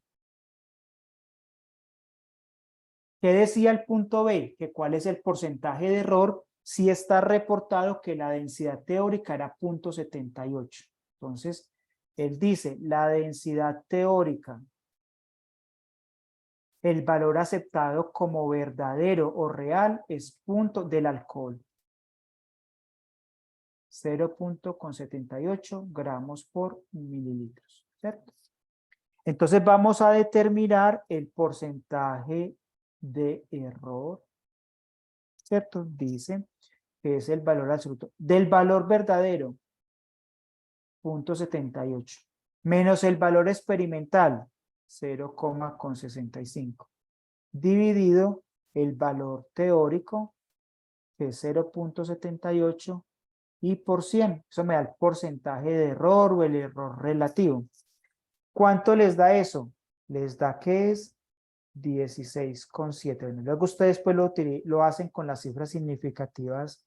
¿Qué decía el punto B? Que cuál es el porcentaje de error si está reportado que la densidad teórica era 0,78. Entonces, él dice, la densidad teórica, el valor aceptado como verdadero o real es punto del alcohol. 0,78 gramos por mililitros, ¿cierto? Entonces vamos a determinar el porcentaje de error, ¿cierto? Dice que es el valor absoluto del valor verdadero, 0,78, menos el valor experimental, 0,65, dividido el valor teórico, que es 0,78, y por 100. Eso me da el porcentaje de error o el error relativo. ¿Cuánto les da eso? Les da que es 16,7. Bueno, luego ustedes pues lo hacen con las cifras significativas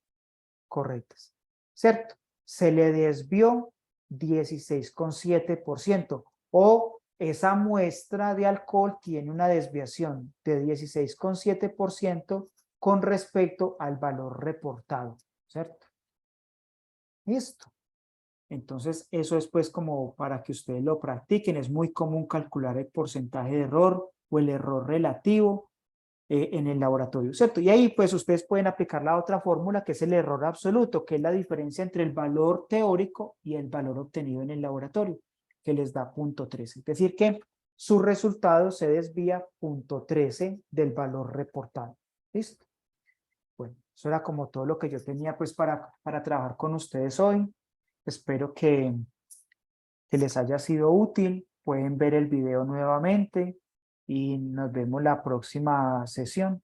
correctas, ¿cierto? Se le desvió 16,7%, o esa muestra de alcohol tiene una desviación de 16,7% con respecto al valor reportado, ¿cierto? Listo. Entonces, eso es pues como para que ustedes lo practiquen. Es muy común calcular el porcentaje de error o el error relativo en el laboratorio, ¿cierto? Y ahí pues ustedes pueden aplicar la otra fórmula, que es el error absoluto, que es la diferencia entre el valor teórico y el valor obtenido en el laboratorio, que les da 0,13. Es decir que su resultado se desvía 0,13 del valor reportado. ¿Listo? Bueno, eso era como todo lo que yo tenía pues para trabajar con ustedes hoy. Espero que les haya sido útil. Pueden ver el video nuevamente y nos vemos la próxima sesión.